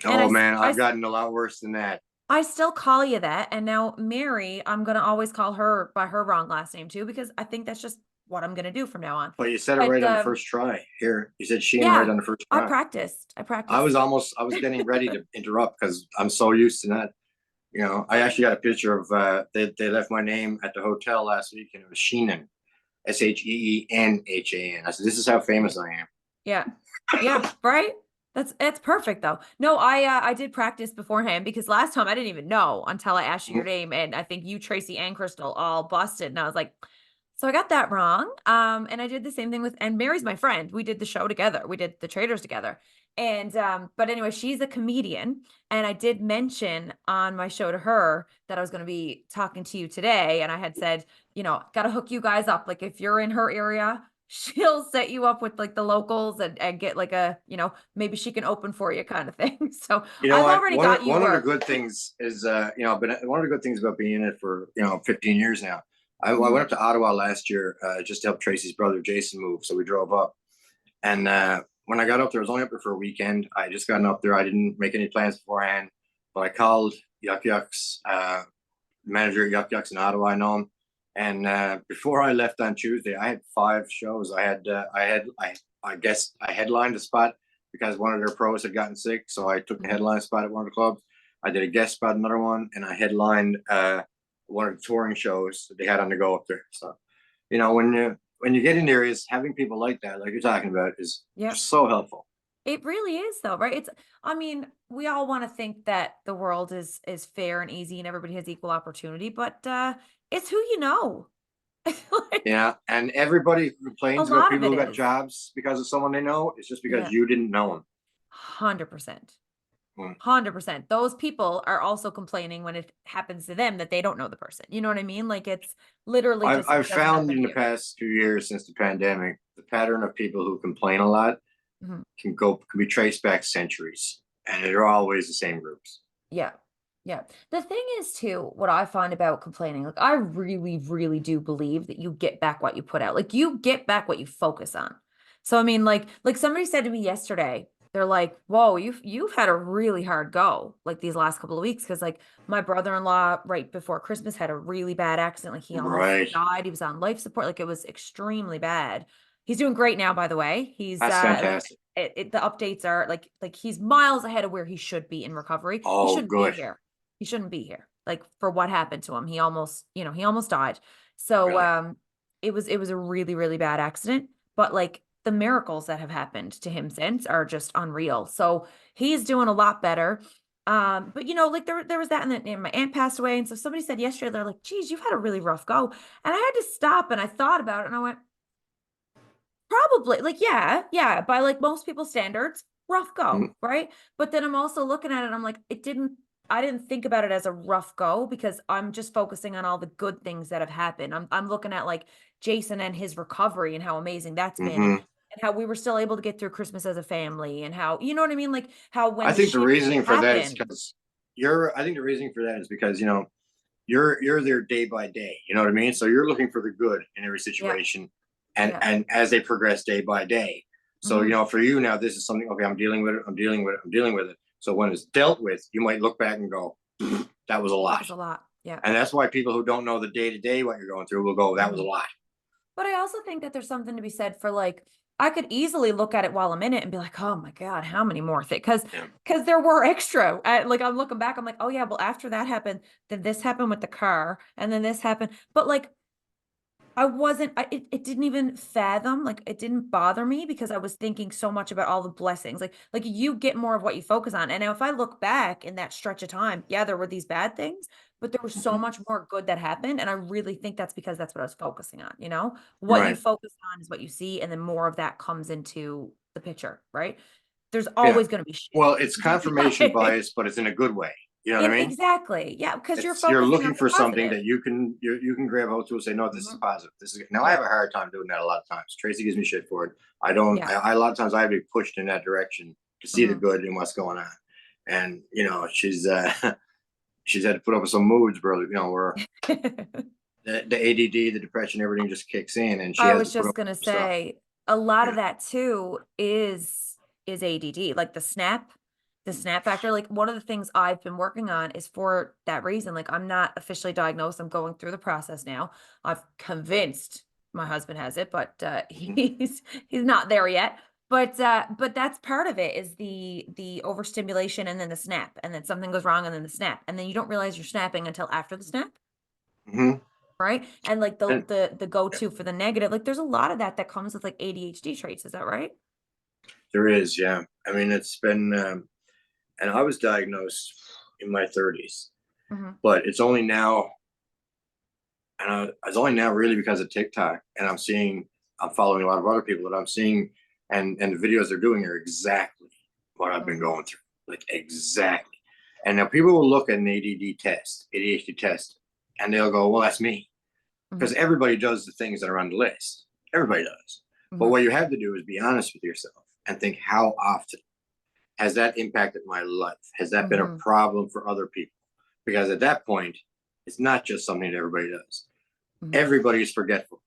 And Oh man, I've gotten a lot worse than that. I still call you that. And now Mary, I'm gonna always call her by her wrong last name too, because I think that's just what I'm gonna do from now on. But you said it But right on the first try. Here, you said Sheehan right yeah, on the first I try. practiced. I I practiced. was almost, I was getting ready to interrupt because I'm so used to that. I actually got a picture of they left my name at the hotel last week, and it was Sheenan, Sheenhan. I said, "This is how famous I am." Yeah. Yeah, right? It's perfect though. No, I did practice beforehand because last time I didn't even know until I asked you your Mhm. name, and I think you, Tracy, and Crystal all busted, and I was like, so I got that wrong. And I did the same thing and Mary's my friend. We did the show together. We did the traders together. And but anyway, she's a comedian, and I did mention on my show to her that I was going to be talking to you today, and I had said, got to hook you guys up. Like if you're in her area, she'll set you up with like the locals and get like maybe she can open for you kind of thing. So You know I've what? already One of got you one of the work. good things is, but one of the good things about being in it for 15 years now. I went Mhm. up to Ottawa last year just to help Tracy's brother Jason move, so we drove up. And when I got up there, I was only up there for a weekend. I just gotten up there. I didn't make any plans beforehand, but I called Yuck Yucks manager, Yuck Yucks in Ottawa. I know him. And before I left on Tuesday, I had 5 shows. I guess I headlined a spot because one of their pros had gotten sick, so I took the Mhm. headline spot at one of the clubs. I did a guest spot, another one, and I headlined one of the touring shows that they had on the go up there. So, when you get in areas, having people like that, like you're talking about, is Yep. just so helpful. It really is though, right? I mean, we all want to think that the world is fair and easy and everybody has equal opportunity, but it's who you know. Like, Yeah, and everybody who a complains about lot of people it who got is. jobs because of someone they know. It's just because Yeah. you didn't know them. 100%. Mm. 100%. Those people are also complaining when it happens to them that they don't know the person. You know what I mean? Like it's literally I've just I've doesn't found happen in to the you. past few years since the pandemic, the pattern of people who complain a lot Mhm. can be traced back centuries, and they're always the same groups. Yeah. Yeah. The thing is too, what I find about complaining, like I really, really do believe that you get back what you put out. Like you get back what you focus on. So I mean, like somebody said to me yesterday, they're like, "Whoa, you've had a really hard go like these last couple of weeks." Because like my brother-in-law right before Christmas had a really bad accident. Like he almost Right. died. He was on life support. Like it was extremely bad. He's doing great now, by the way. He's That's fantastic. the updates are like he's miles ahead of where he should be in recovery. He Oh, shouldn't be good. here. He shouldn't be here. Like for what happened to him. He almost, he almost died. So Really? it was a really, really bad accident. But like the miracles that have happened to him since are just unreal. So he's doing a lot better. But like there was that, and then my aunt passed away. And so somebody said yesterday, they're like, geez, you've had a really rough go. And I had to stop and I thought about it and I went, probably, like, yeah, by like most people's standards, rough Mm, go, right? But then I'm also looking at it, I'm like, I didn't think about it as a rough go because I'm just focusing on all the good things that have happened. I'm looking at like Jason and his recovery and how amazing that's been, hmm and how we were still able to get through Christmas as a family, and how, you know what I mean? Like how I when think the shit reasoning for that is happened. because I think the reasoning for that is because, you're there day by day. You know what I mean? So you're looking for the good in every Yeah, situation, and yeah. and as they progress day by day. So Hmm. for you now, this is something. Okay, I'm dealing with it. I'm dealing with it. I'm dealing with it. So when it's dealt with, you might look back and go, "That was a That lot." was a lot. Yeah. And that's why people who don't know the day to day what you're going through will go, "That was a Mhm. lot." But I also think that there's something to be said for like, I could easily look at it while I'm in it and be like, oh my God, how many more things? Yeah. Because there were extra. Like I'm looking back, I'm like, oh yeah, well after that happened, then this happened with the car, and then this happened. But like I wasn't, it didn't even fathom, like it didn't bother me because I was thinking so much about all the blessings. Like you get more of what you focus on. And now if I look back in that stretch of time, yeah, there were these bad things, but there was so Mhm. much more good that happened. And I really think that's because that's what I was focusing on, What you Right. focus on is what you see, and then more of that comes into the picture, right? There's Yeah. always going to be Well, shit. it's confirmation bias, but it's in a good way. You know what I mean? Exactly. Yeah, because you're You're focusing looking on the for something positive. that you can grab hold to and say, no, this is Mhm. positive. This is now. I have Yep. a hard time doing that a lot of times. Tracy gives me shit for it. I don't. Yeah. A lot of times I have to be pushed in that direction to see the Hmm. good in what's going on. And she's she's had to put up with some moods, bro. Where the ADD, the depression, everything just kicks in, and she I has to was put up just gonna with stuff. say a lot of Yeah. that too is ADD, like the snap factor. Like one of the things I've been working on is for that reason. Like I'm not officially diagnosed. I'm going through the process now. I've convinced my husband has it, but Mhm. he's not there yet. But that's part of it is the overstimulation and then the snap, and then something goes wrong and then the snap, and then you don't realize you're snapping until after the snap. Mhm. Right? And like the And the the yeah, go-to for the negative, like there's a lot of that that comes with like ADHD traits. Is that right? there is, yeah. I mean, it's been, and I was diagnosed in my 30s, Hmm. but it's only now, and it's only now really because of TikTok, and I'm following a lot of other people that I'm seeing, and the videos they're doing are exactly what I've been Hmm. going through, like exactly. And now people will look at an ADD test, ADHD test, and they'll go, "Well, that's me," because Hmm. everybody does the things that are on the list. Everybody does. But Hmm. what you have to do is be honest with yourself and think, how often has that impacted my life? Has that been a Hmm. problem for other people? Because at that point, it's not just something that everybody does. Hmm. Everybody's forgetful.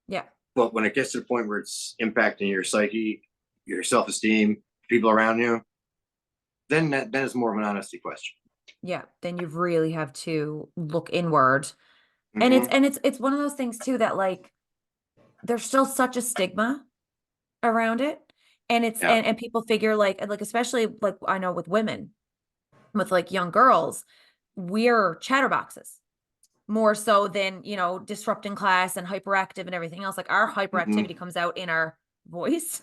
Yeah. But when it gets to the point where it's impacting your psyche, your self esteem, people around you, then it's more of an honesty question. Yeah. Then you really have to look inward. And it's Hmm. and it's it's one of those things too that like there's still such a stigma around it. And it's Yeah. and people figure like especially like I know with women, with like young girls, we're chatterboxes. More so than, disrupting class and hyperactive and everything else. Like our Hmm. hyperactivity comes out in our voice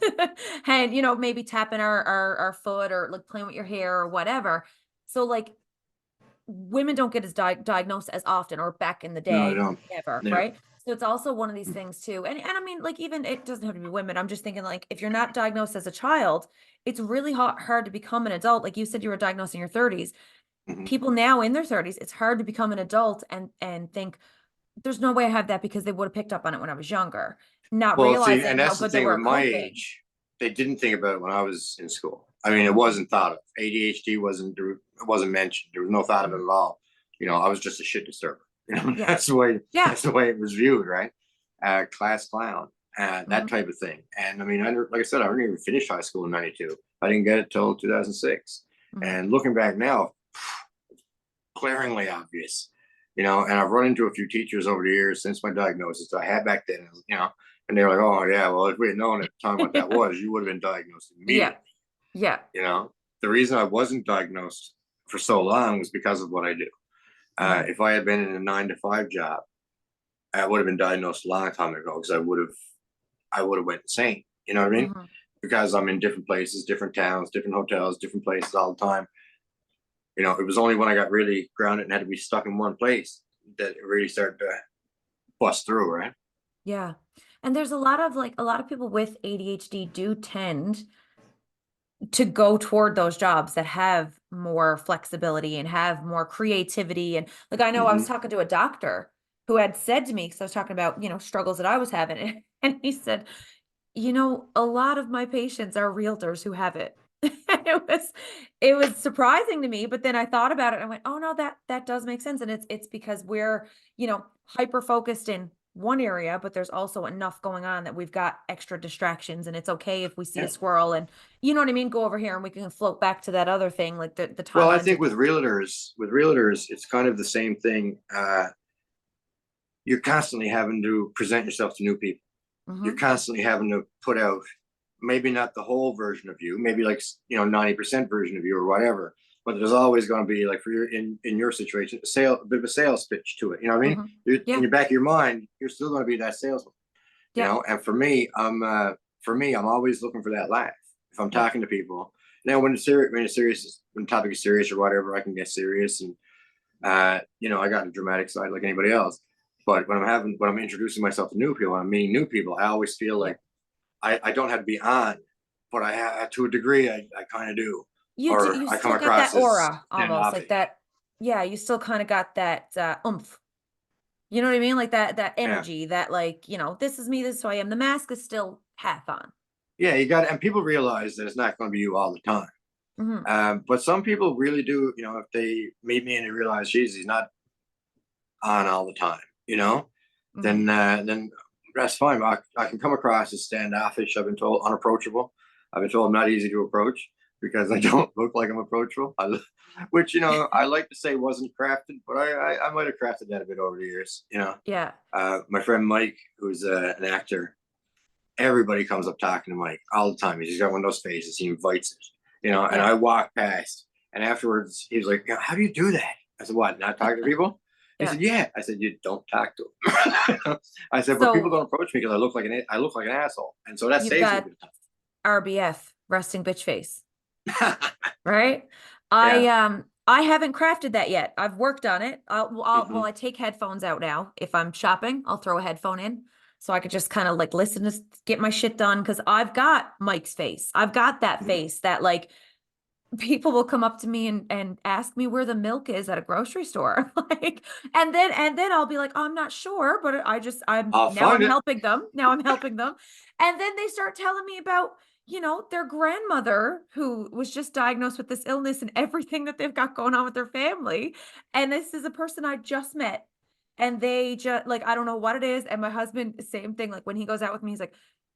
and, maybe tapping our foot or like playing with your hair or whatever. So like women don't get as diagnosed as often, or back in the No, I day, don't. never, Yeah. right? So it's also one of these things too. And I mean, like even it doesn't have to be women. I'm just thinking like if you're not diagnosed as a child, it's really hard to become an adult. Like you said, you were diagnosed in your 30s. Hmm. People now in their 30s, it's hard to become an adult and think there's no way I have that because they would have picked up on it when I was younger, not Well, see, realizing and how that's the good they thing were with at my coping. age. They didn't think about it when I was in school. I mean, it Mhm, wasn't thought of. ADHD wasn't mentioned. There was no thought of it mhm. at all. I was just a shit disturber. Yeah. That's the way Yeah. that's the way it was viewed, right? Class clown, that Mhm, type of thing. And I mean, like I said, I didn't even finish high school in '92. I didn't get it till 2006. mhm. And looking back now, glaringly obvious. And I've run into a few teachers over the years since my diagnosis that I had back then. And they're like, oh yeah, well, if we had known at the time what that was, you would have been diagnosed Yeah. immediately. Yeah. You know, the reason I wasn't diagnosed for so long was because of what I do. Hmm. If I had been in a 9 to 5 job, I would have been diagnosed a long time ago because I would have went insane. You know what I mean? Hmm. Because I'm in different places, different towns, different hotels, different places all the time. It was only when I got really grounded and had to be stuck in one place that it really started to bust through, right? Yeah. And there's a lot of people with ADHD do tend to go toward those jobs that have more flexibility and have more creativity. And like, I know I was Hmm. talking to a doctor who had said to me, because I was talking about, struggles that I was having, and he said, a lot of my patients are realtors who have it. It was surprising to me, but then I thought about it and I went, oh no, that does make sense. And it's because we're, hyper focused in one area, but there's also enough going on that we've got extra distractions. And it's okay if we see a Yeah. squirrel and you know what I mean, go over here and we can float back to that other thing, like the Well, I timelines are think with realtors, it's kind of the same thing. You're constantly having to present yourself to new people. You're hmm constantly having to put out maybe not the whole version of you, maybe like 90% version of you or whatever. But there's always going to be like for your in your situation, a bit of a sales pitch to it. You know what I mean? hmm In Yeah. your back of your mind, you're still going to be that salesman. Yep. And for me, I'm always looking for that laugh. If I'm Yep. talking to people, now when the topic is serious or whatever, I can get serious and I got a dramatic side like anybody else. But when I'm introducing myself to new people, I'm meeting new people, I always feel like Yep. I don't have to be on, but to a degree, I kind of do, or You I come still got that across as aura almost like standoffish. that. Yeah, you still kind of got that oomph. You know what I mean? Like that Yeah, energy, that like, this is me, this is who I am. The mask is still half on. yeah, you got it. And people realize that it's not going to be you all the time. Hmm. But some people really do. If they meet me and they realize, geez, he's not on all the time. You know, Hmm. then that's fine. I can come across as standoffish. I've been told unapproachable. I've been told I'm not easy to approach because I don't look like I'm approachable. Which I like to say wasn't crafted, but I might have crafted that a bit over the years. Yeah. My friend Mike, who's an actor, everybody comes up talking to Mike all the time. He's got one of those faces. He invites it. And Yeah. I walk past, and afterwards he's like, "How do you do that?" I said, "What? Not talk to people?" He Yeah. said, "Yeah." I said, "You don't talk to them." I said, "But people So don't approach me because I look like an asshole, and so that you've saves me a got bit of RBF, resting bitch face, time." right? Yeah. I haven't crafted that yet. I've worked on it. Well, Hmm. I take headphones out now. If I'm shopping, I'll throw a headphone in so I could just kind of like listen to get my shit done because I've got Mike's face. I've got that face that like people will come up to me and ask me where the milk is at a grocery store. Like, and then I'll be like, oh, I'm not sure, but I'll find I'm it. helping them. Now I'm helping them. And then they start telling me about, their grandmother who was just diagnosed with this illness and everything that they've got going on with their family. And this is a person I just met. And they just like, I don't know what it is. And my husband, same thing. Like when he goes out with me, he's like,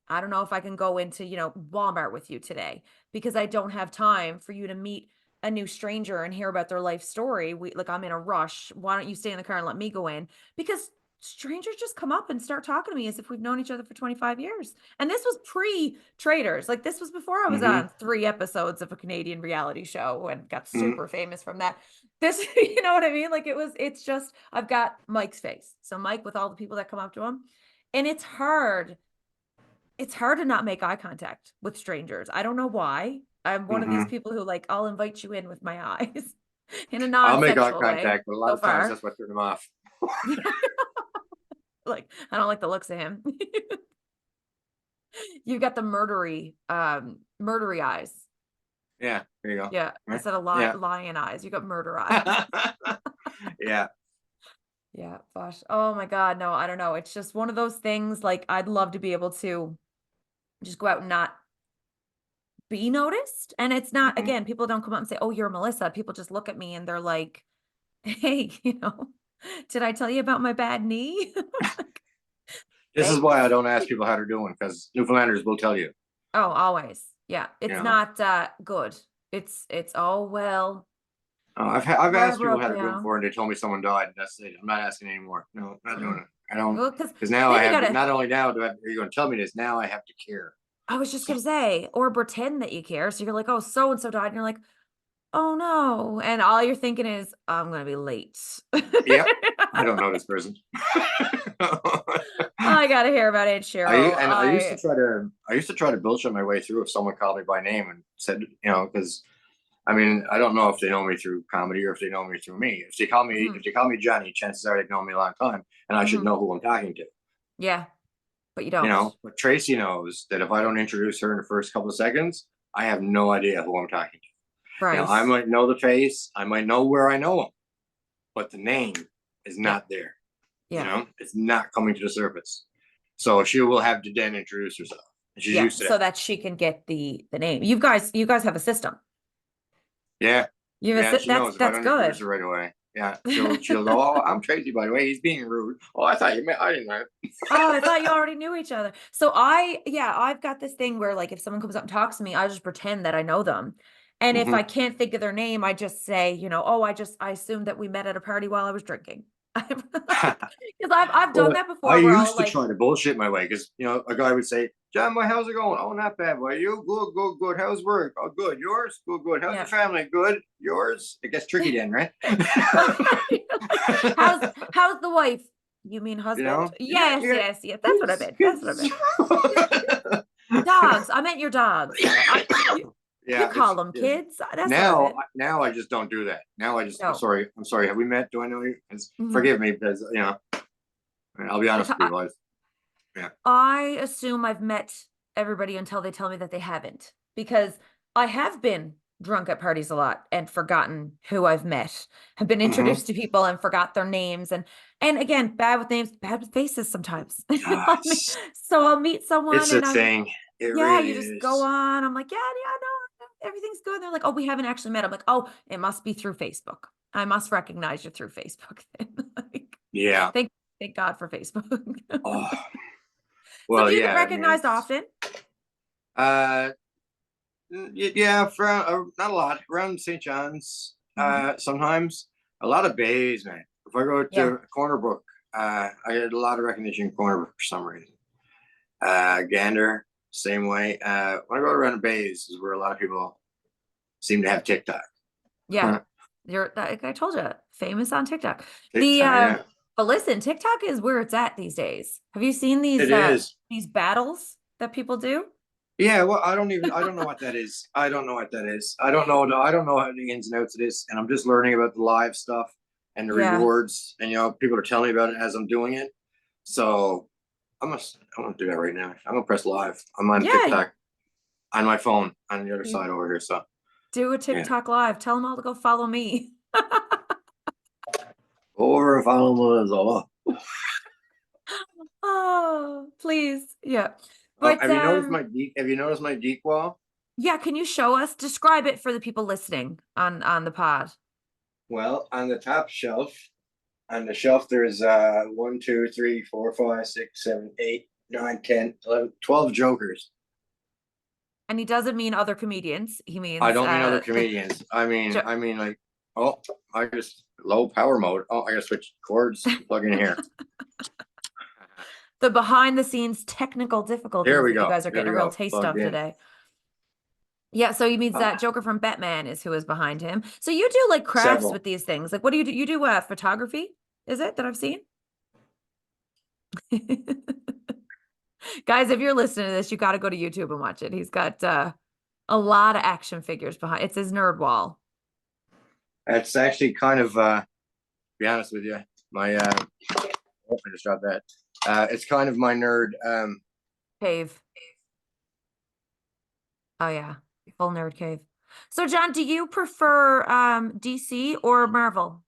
I don't know if I can go into, Walmart with you today because I don't have time for you to meet a new stranger and hear about their life story. I'm in a rush. Why don't you stay in the car and let me go in? Because strangers just come up and start talking to me as if we've known each other for 25 years. And this was pre-traders. Like this was before I was Hmm. on 3 episodes of a Canadian reality show and got Hmm. super famous from that. This, you know what I mean? Like it's just, I've got Mike's face. So Mike with all the people that come up to him. And it's hard to not make eye contact with strangers. I don't know why. I'm one of these Hmm. people who like I'll invite you in with my eyes in a I'll make eye non-sexual way contact, but a lot so of times far. that's what turned them off. Like I don't like the looks of him. You've got the murdery eyes. Yeah, there you go. Yeah, Right? instead of Yeah. lion eyes, you got murder eyes. Yeah. Yeah, gosh. Oh my God, no, I don't know. It's just one of those things like I'd love to be able to just go out and not be noticed. And it's not, Mhm. again, people don't come up and say, "Oh, you're Melissa." People just look at me and they're like, "Hey, did I tell you about my bad knee?" This is why I Thanks. don't ask people how they're doing because Newfoundlanders will tell you. Oh, always. Yeah. You It's know, not good. It's oh well, I've asked people Barbara, how they're doing yeah. before, and they told me someone died. That's it. I'm not asking anymore. No, not doing Mm-mm. it. I don't don't, Well, because now I then you have, gotta, not only now do I, you're going to tell me this, now I have to care. I was just gonna say, or pretend that you care. So you're like, oh, so and so died, and you're like, oh no, and all you're thinking is, I'm gonna be late. Yep. I don't know this person. I gotta hear about it, Cheryl. I used to try to bullshit my way through if someone called me by name and said, because I mean, I don't know if they know me through comedy or if they know me through me. Mhm, If they call me Johnny, chances are they've known me a long time and I should mhm. know who I'm talking to. Yeah, but you don't. But Tracy knows that if I don't introduce her in the first couple of seconds, I have no idea who I'm talking to. I Right. might know the face, I might know where I know him, but the name is Yeah. not there. Yeah. It's not coming to the surface. So she will have to then introduce herself. And she's Yeah. used to So that. that she can get the name. You guys have a system. Yeah. You have Yeah. She that's knows if I that's don't introduce good. her right away. Yeah. She'll go, oh, I'm Tracy, by the way. He's being rude. Oh, I thought you meant I didn't know. Oh, I thought you already knew each other. So yeah, I've got this thing where like if someone comes up and talks to me, I just pretend that I know them. And if I Mhm. can't think of their name, I just say, oh, I assumed that we met at a party while I was drinking. Because I've done Well, that I before where I'll used to like, try to bullshit my way because a guy would say, John, boy, how's it going? Oh, not bad, boy. You good, good, good. How's work? Oh, good. Yours? Good, good. How's your yeah. family? Good. Yours? It gets tricky then, right? How's the wife? You mean husband? Yeah, Yes, yeah. yes, yes. That's what I meant. That's what I meant. Dogs. I meant your dogs. You Yeah, call them it's kids. That's what I now meant. now I just don't do that. Now I just No. I'm sorry. Have we met? Do I know you? Mhm. Forgive me because I'll be honest It's, with I, people. Yeah. I assume I've met everybody until they tell me that they haven't, because I have been drunk at parties a lot and forgotten who I've met, have been Hmm. introduced to people and forgot their names, and again, bad with names, bad with faces sometimes. So I'll meet someone It's a and thing. It yeah, really you just go is. on. I'm like, yeah, yeah, no, everything's good. They're like, oh, we haven't actually met. I'm like, oh, it must be through Facebook. I must recognize you through Facebook. Like, Yeah. thank, thank God for Facebook. Oh, So well, do you get yeah. I mean, recognized often? uh, yeah, not a lot around St. John's. Mhm. Sometimes a lot of bays, man. If I go Yeah. to Corner Brook, I get a lot of recognition in Corner Brook for some reason. Gander, same way. When I go around the bays, is where a lot of people seem to have TikTok. Yeah. You're like I told you, famous on TikTok. The TikTok, yeah, but listen, TikTok is where it's at these days. Have you seen it is. these battles that people do? Yeah, well, I don't know what that is. I don't know what that is. I don't know how the ins and outs of this, and I'm just learning about the live stuff and the Yeah. rewards, and people are telling me about it as I'm doing it. So I'm gonna do that right now. I'm gonna press live. I'm on Yeah, TikTok on my phone on the other you side over here. So do a yeah, TikTok live. Tell them all to go follow me. over and follow Zola. Oh, please. Yeah. But Have you noticed my geek wall? yeah, can you show us? Describe it for the people listening on the pod. Well, on the top shelf, on the shelf, there's 1, 2, 3, 4, 5, 6, 7, 8, 9, 10, 11, 12 Jokers. And he doesn't mean other comedians. He I means don't mean other comedians. jo- I mean like, oh, I just low power mode. Oh, I gotta switch cords, plug in here. the behind the scenes technical There difficulties we that you go. guys are There getting we a real go. taste Plugged of in. today. Yeah, so he means Uh, that Joker from Batman is who is behind him. So you do like crafts Several. with these things. Like what do? You do photography, is it that I've seen? Guys, if you're listening to this, you got to go to YouTube and watch it. He's got a lot of action figures behind. It's his nerd wall. It's actually kind of, to be honest with you, my, oh, I just dropped that. It's kind of my nerd. Cave. Oh yeah, full nerd cave. So John, do you prefer DC or Marvel?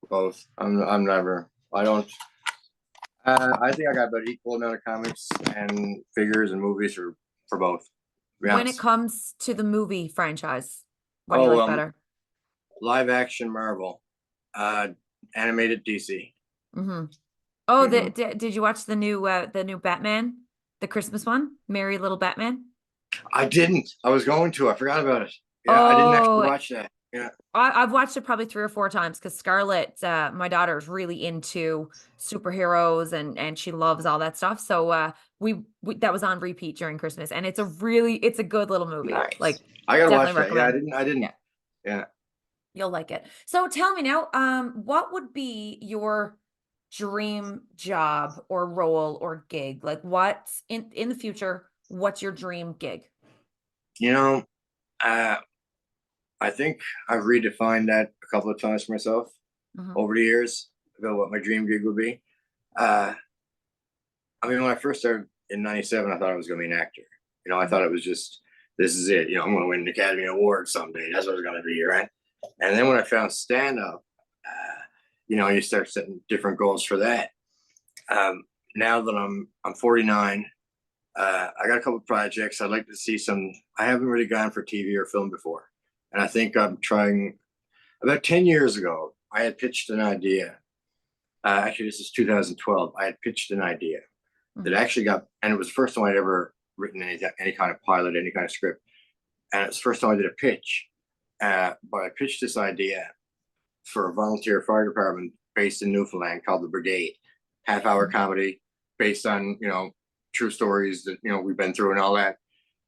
Both. I'm never. I don't. I think I got about equal amount of comics and figures and movies for both. To be When it honest. comes to the movie franchise, what do you Oh, like better? live action Marvel, uh, animated DC. Hmm. Oh, Hmm. did you watch the new Batman, the Christmas one, Merry Little Batman? I didn't. I was going to. I forgot about it. Yeah, I didn't actually Oh, watch that. Yeah. I've watched it probably 3 or 4 times because Scarlett, my daughter is really into superheroes and she loves all that stuff. So we that was on repeat during Christmas and it's a good little movie. Nice. Like I gotta definitely watch that. Yeah, recommend. I didn't. Yeah, Yeah. you'll like it. So tell me now, what would be your dream job or role or gig? Like what's in the future, what's your dream gig? You know, uh, I think I've redefined that a couple of times for myself Mhm. over the years about what my dream gig would be. Uh, I mean, when I first started in '97, I thought I was going to be an actor. I Mhm. thought it was just, this is it. I'm going to win an Academy Award someday. That's what it's going to be, right? And then when I found stand up, you start setting different goals for that. Um, Now that I'm 49, I got a couple of projects. I'd like to see some. I haven't really gone for TV or film before, and I think I'm trying. About 10 years ago, I had pitched an idea. Actually, this is 2012. I had pitched an idea that Mhm. actually got, and it was the first time I'd ever written any kind of pilot, any kind of script, and it's the first time I did a pitch. But I pitched this idea for a volunteer fire department based in Newfoundland called the Brigade, half-hour Mhm. comedy based on true stories that we've been through and all that.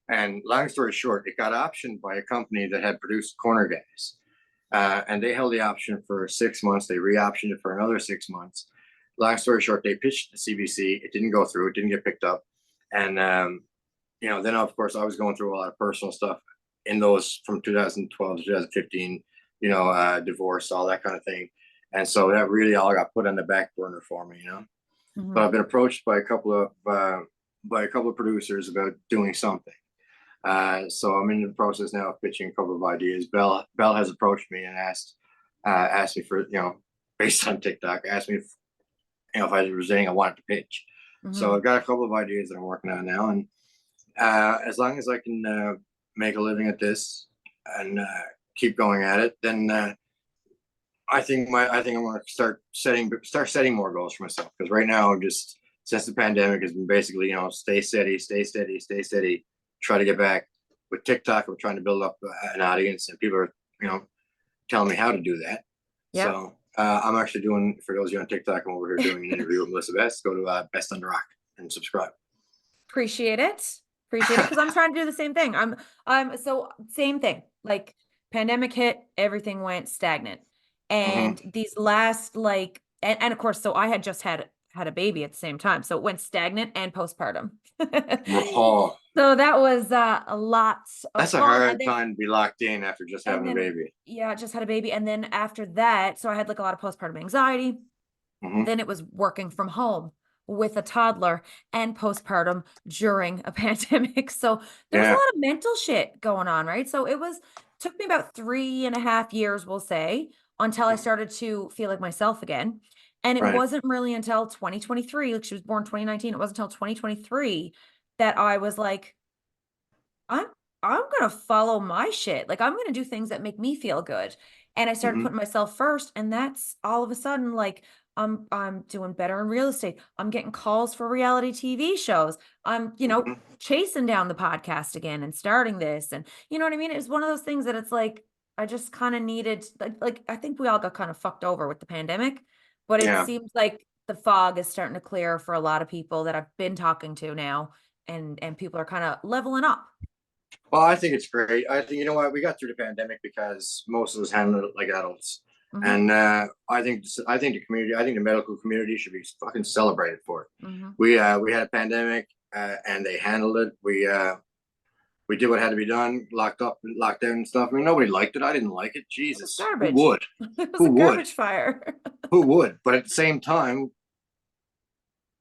And long story short, it got optioned by a company that had produced Corner Gas. And they held the option for 6 months. They re-optioned it for another 6 months. Long story short, they pitched the CBC. It didn't go through. It didn't get picked up. And then of course I was going through a lot of personal stuff in those from 2012 to 2015. Divorce, all that kind of thing. And so that really all got put on the back burner for me. But Mhm. I've been approached by a couple of producers about doing something. So I'm in the process now of pitching a couple of ideas. Bell has approached me and asked me for based on TikTok, asked me if I was anything I wanted to pitch. So Mhm. I've got a couple of ideas that I'm working on now, and as long as I can make a living at this and keep going at it, then I think I'm going to start setting more goals for myself, because right now I'm just, since the pandemic has been basically stay steady, stay steady, stay steady, try to get back. With TikTok, we're trying to build up an audience, and people are telling me how to do that. Yeah. So I'm actually doing, for those of you on TikTok, I'm over here doing an interview with Melissa Best. Go to Best on the Rock and subscribe. Appreciate it. Appreciate it because I'm trying to do the same thing. I'm so same thing. Like pandemic hit, everything went stagnant. Hmm. And these last like and of course, so I had just had a baby at the same time. So it went stagnant and postpartum. Oh, So that was a lot of that's a fun. And hard then time to be locked in after just and having a then baby. yeah, just had a baby. And then after that, so I had like a lot of postpartum anxiety. Hmm. Then it was working from home with a toddler and postpartum during a pandemic. So there was a Yeah. lot of mental shit going on, right? So took me about 3.5 years, we'll say, until I started to feel like myself again. And it Right. wasn't really until 2023, like she was born 2019, it wasn't until 2023 that I was like, I'm I'm gonna follow my shit. Like I'm gonna do things that make me feel good. And I started Hmm. putting myself first, and that's all of a sudden like I'm doing better in real estate. I'm getting calls for reality TV shows. I'm, Hmm. chasing down the podcast again and starting this. And you know what I mean? It's one of those things that it's like I just kind of needed like I think we all got kind of fucked over with the pandemic, but it Yeah. seems like the fog is starting to clear for a lot of people that I've been talking to now, and people are kind of leveling up. Well, I think it's great. I think, you know what, we got through the pandemic because most of us handled it like adults, Mhm. and I think the community, I think the medical community should be fucking celebrated for it. Mhm. We had a pandemic, and they handled it. We did what had to be done, locked up, locked down, and stuff. I mean, nobody liked it. I didn't like it. It was Jesus, who garbage. would? It was Who a would? garbage fire. Who would? But at the same time,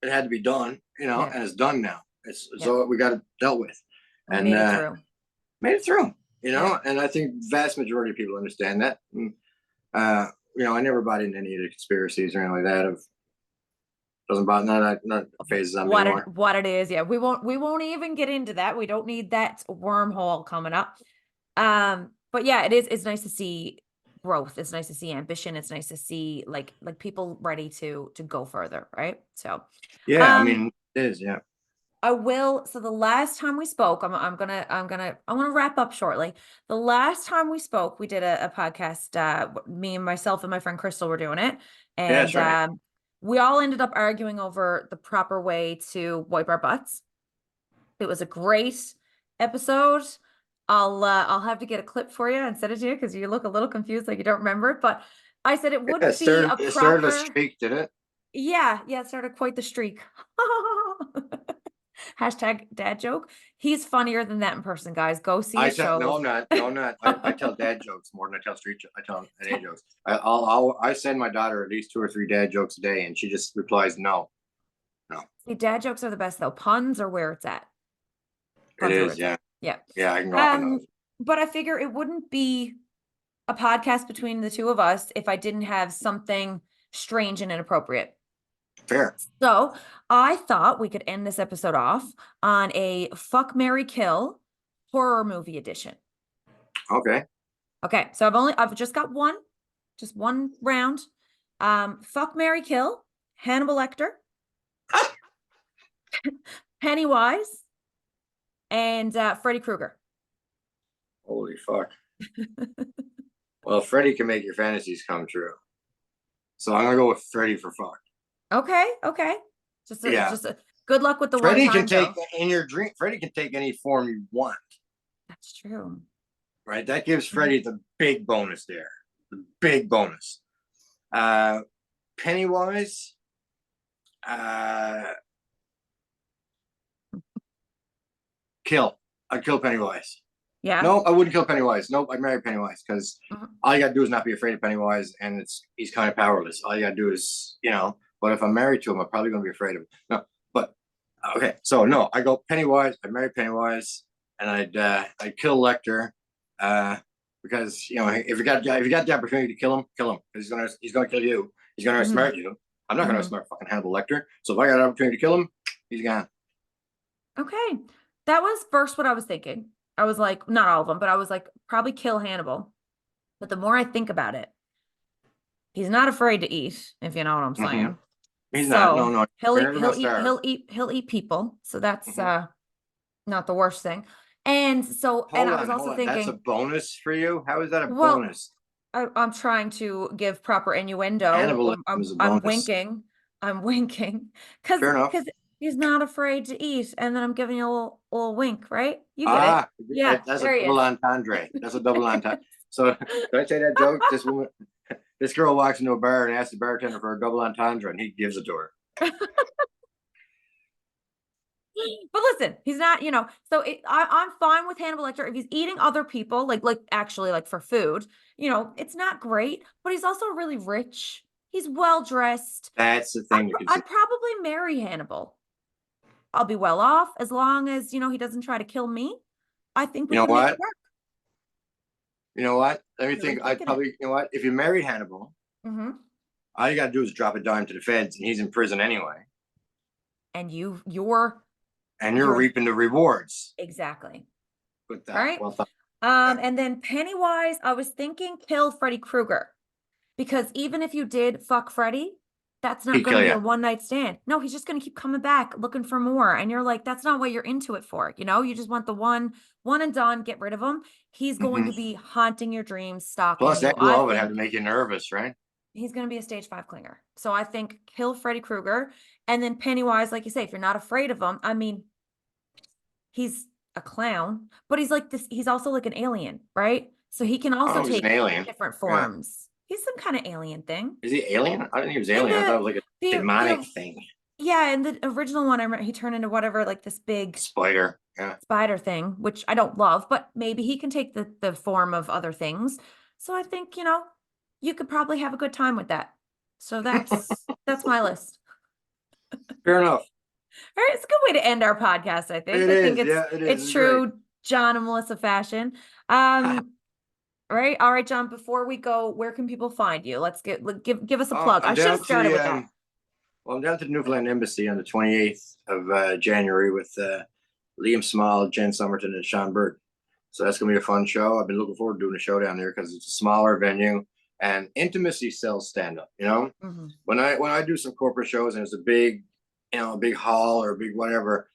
it had to be done, Yeah. and it's done now. It's Yeah. all we got it dealt with, We and made it through. made it through. Yeah. And I think vast majority of people understand that. And, uh, I never bought into any of the conspiracies or anything like that. Of doesn't bother, not phases on me anymore. What it is. Yeah. We won't even get into that. We don't need that wormhole coming up. But yeah, it's nice to see growth. It's nice to see ambition. It's nice to see like people ready to go further, right? So Yeah, I um mean, it is. Yeah. I will. So the last time we spoke, I want to wrap up shortly. The last time we spoke, we did a podcast. Me and myself and my friend Crystal were doing it, Yeah, and that's right. we all ended up arguing over the proper way to wipe our butts. It was a great episode. I'll have to get a clip for you and send it to you because you look a little confused, like you don't remember it. But I said it Yeah, wouldn't be a it started a proper. streak, did it? Yeah, yeah, it started quite the streak. Hashtag dad joke. He's funnier than that in person, guys. Go see his No, shows. I'm not. No, I'm not. I tell dad jokes more than I tell I tell dad jokes. I send my daughter at least 2 or 3 dad jokes a day, and she just replies, no, no. See, dad jokes are the best though. Puns are where it's at. It Puns are where is, it's at. yeah, Yeah. yeah. I can go. I know. But I figure it wouldn't be a podcast between the two of us if I didn't have something strange and inappropriate. Fair. So I thought we could end this episode off on a fuck, marry, kill horror movie edition. Okay. Okay, so I've just got just one round. Fuck, marry, kill, Hannibal Lecter, Pennywise, and Freddy Krueger. Holy fuck. Well, Freddy can make your fantasies come true. So I'm gonna go with Freddy for fuck. Okay. Yeah. Just a good luck with the Freddy one can time take though. in your dream. Freddy can take any form you want. That's true. Right. That gives Freddy the big bonus there. The big bonus. Pennywise. Kill. I'd kill Pennywise. Yeah. No, I wouldn't kill Pennywise. Nope, I'd marry Pennywise because all you gotta do is not be afraid of Pennywise, and he's kind of powerless. All you gotta do is, But if I'm married to him, I'm probably gonna be afraid of him. No, but okay. So no, I go Pennywise. I'd marry Pennywise, and I'd kill Lecter, because if you got the opportunity to kill him because he's gonna kill you. He's gonna outsmart you. I'm not gonna outsmart fucking Hannibal Lecter. So if I got an opportunity to kill him, he's gone. Okay. That was first what I was thinking. I was like, not all of them, but I was like, probably kill Hannibal. But the more I think about it, he's not afraid to eat, if you know what I'm saying. He's not. No. He'll eat people. So that's not the worst thing. And so, and I was also thinking, that's a bonus for you. How is that a well, bonus? I'm trying to give proper innuendo. Cannibalism is a bonus. I'm winking because he's not afraid to eat, and then I'm giving you a little wink, right? You get it. Yeah, that's a double entendre. That's a double entendre. So did I say that joke? This girl walks into a bar and asks the bartender for a double entendre, and he gives it to her. But listen, he's not, so I'm fine with Hannibal Lecter if he's eating other people, like actually like for food, it's not great, but he's also really rich. He's well dressed. That's the thing. I'd probably marry Hannibal. I'll be well off as long as, he doesn't try to kill me. I think we can make it work. You know what? Let me think. I'd probably, if you married Hannibal, all you got to do is drop a dime to the feds and he's in prison anyway. And you're reaping the rewards. Exactly. With that. All right. Well thought. And then Pennywise, I was thinking kill Freddy Krueger. Because even if you did fuck Freddy, that's not going to be a one night stand. No, he's just going to keep coming back looking for more. And you're like, that's not what you're into it for. You just want the one and done, get rid of him. He's going to be haunting your dreams, stalking Plus, you. that glove would have to make you nervous, right? He's going to be a stage 5 clinger. So I think kill Freddy Krueger. And then Pennywise, like you say, if you're not afraid of him, I mean, he's a clown, but he's like this. He's also like an alien, right? So he can also take different forms. He's some kind of alien thing. Is he alien? I didn't think he was alien. I thought it was like a demonic thing. Yeah, and the original one, I remember he turned into whatever, like this big spider thing, which I don't love, but maybe he can take the form of other things. So I think, you could probably have a good time with that. So that's my list. Fair enough. All right, it's a good way to end our podcast, I think. I think it's true John and Melissa fashion. Right. All right, John, before we go, where can people find you? Let's give us a plug. I should have started with that. Well, I'm down to the Newfoundland Embassy on the 28th of January with Liam Small, Jen Somerton, and Sean Bird. So that's going to be a fun show. I've been looking forward to doing a show down there because it's a smaller venue and intimacy sells stand-up, When I do some corporate shows and it's a big, big hall or a big whatever,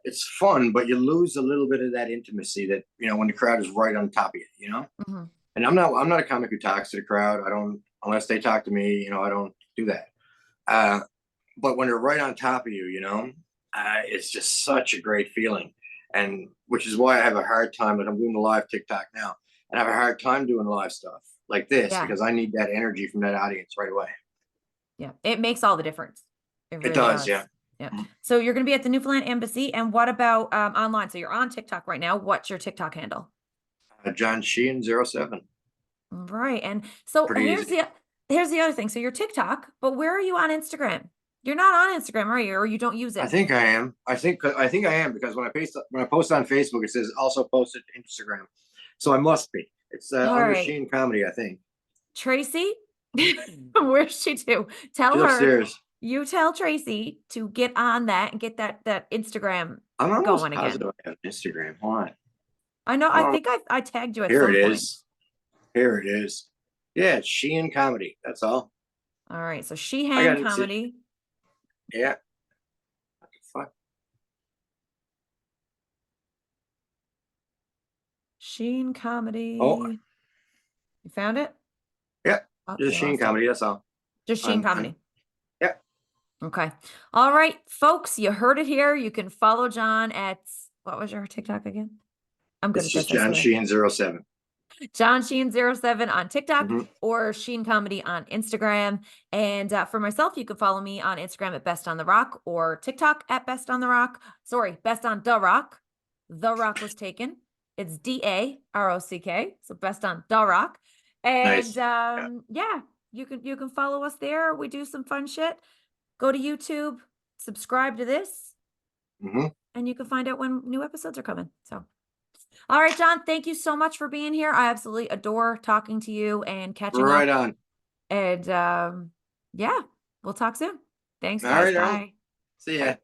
It's fun, but you lose a little bit of that intimacy that, when the crowd is right on top of you. Hmm. And I'm not a comic who talks to the crowd. I don't, unless they talk to me, I don't do that. Uh, but when they're right on top of you, it's just such a great feeling. And which is why I have a hard time, like I'm doing the live TikTok now, and I have a hard time doing live stuff like this Yeah. because I need that energy from that audience right away. Yeah. It makes all the difference. It It really does, does. yeah. Yeah. So you're going to be at the Newfoundland Embassy. And what about online? So you're on TikTok right now. What's your TikTok handle? John Sheehan 07. Right. And so Pretty easy. here's the other thing. So you're TikTok, but where are you on Instagram? You're not on Instagram, are you? Or you don't use I it? think I am. I think I am because when I post on Facebook, it says also posted to Instagram, so I must be. It's All under right. Sheen Comedy, I think. Tracy, where's she to? Tell She's her, upstairs. you tell Tracy to get on that and get that Instagram I'm almost going again. positive I have Instagram. Hold on. I know, I Oh, think I tagged you at here some it point. is. Here it is. Yeah, it's Sheehan Comedy. That's all. All right. So I Sheehan got it. Comedy. Yeah. What the fuck? Sheen Oh, Comedy. You found it? yeah. Oh, Just you Sheen lost it. Comedy. That's all. Just Sheen Comedy. Yeah. Okay. All right, folks, you heard it here. You can follow John at, what was your TikTok again? I'm good It's at just this, I John swear. Sheehan 07. John Sheehan07 on TikTok Mhm. or Sheen Comedy on Instagram. And for myself, you can follow me on Instagram at Best on the Rock or TikTok at Best on the Rock. Sorry, Best on the Rock. The Rock was taken. It's DAROCK. So Best on the Rock. And Nice. Yeah. yeah, you can follow us there. We do some fun shit. Go to YouTube, subscribe to this, Mm-hmm. and you can find out when new episodes are coming. So, all right, John, thank you so much for being here. I absolutely adore talking to you and catching Right up. on. And yeah, we'll talk soon. Thanks, All guys. right, all right. Bye. See ya. Bye.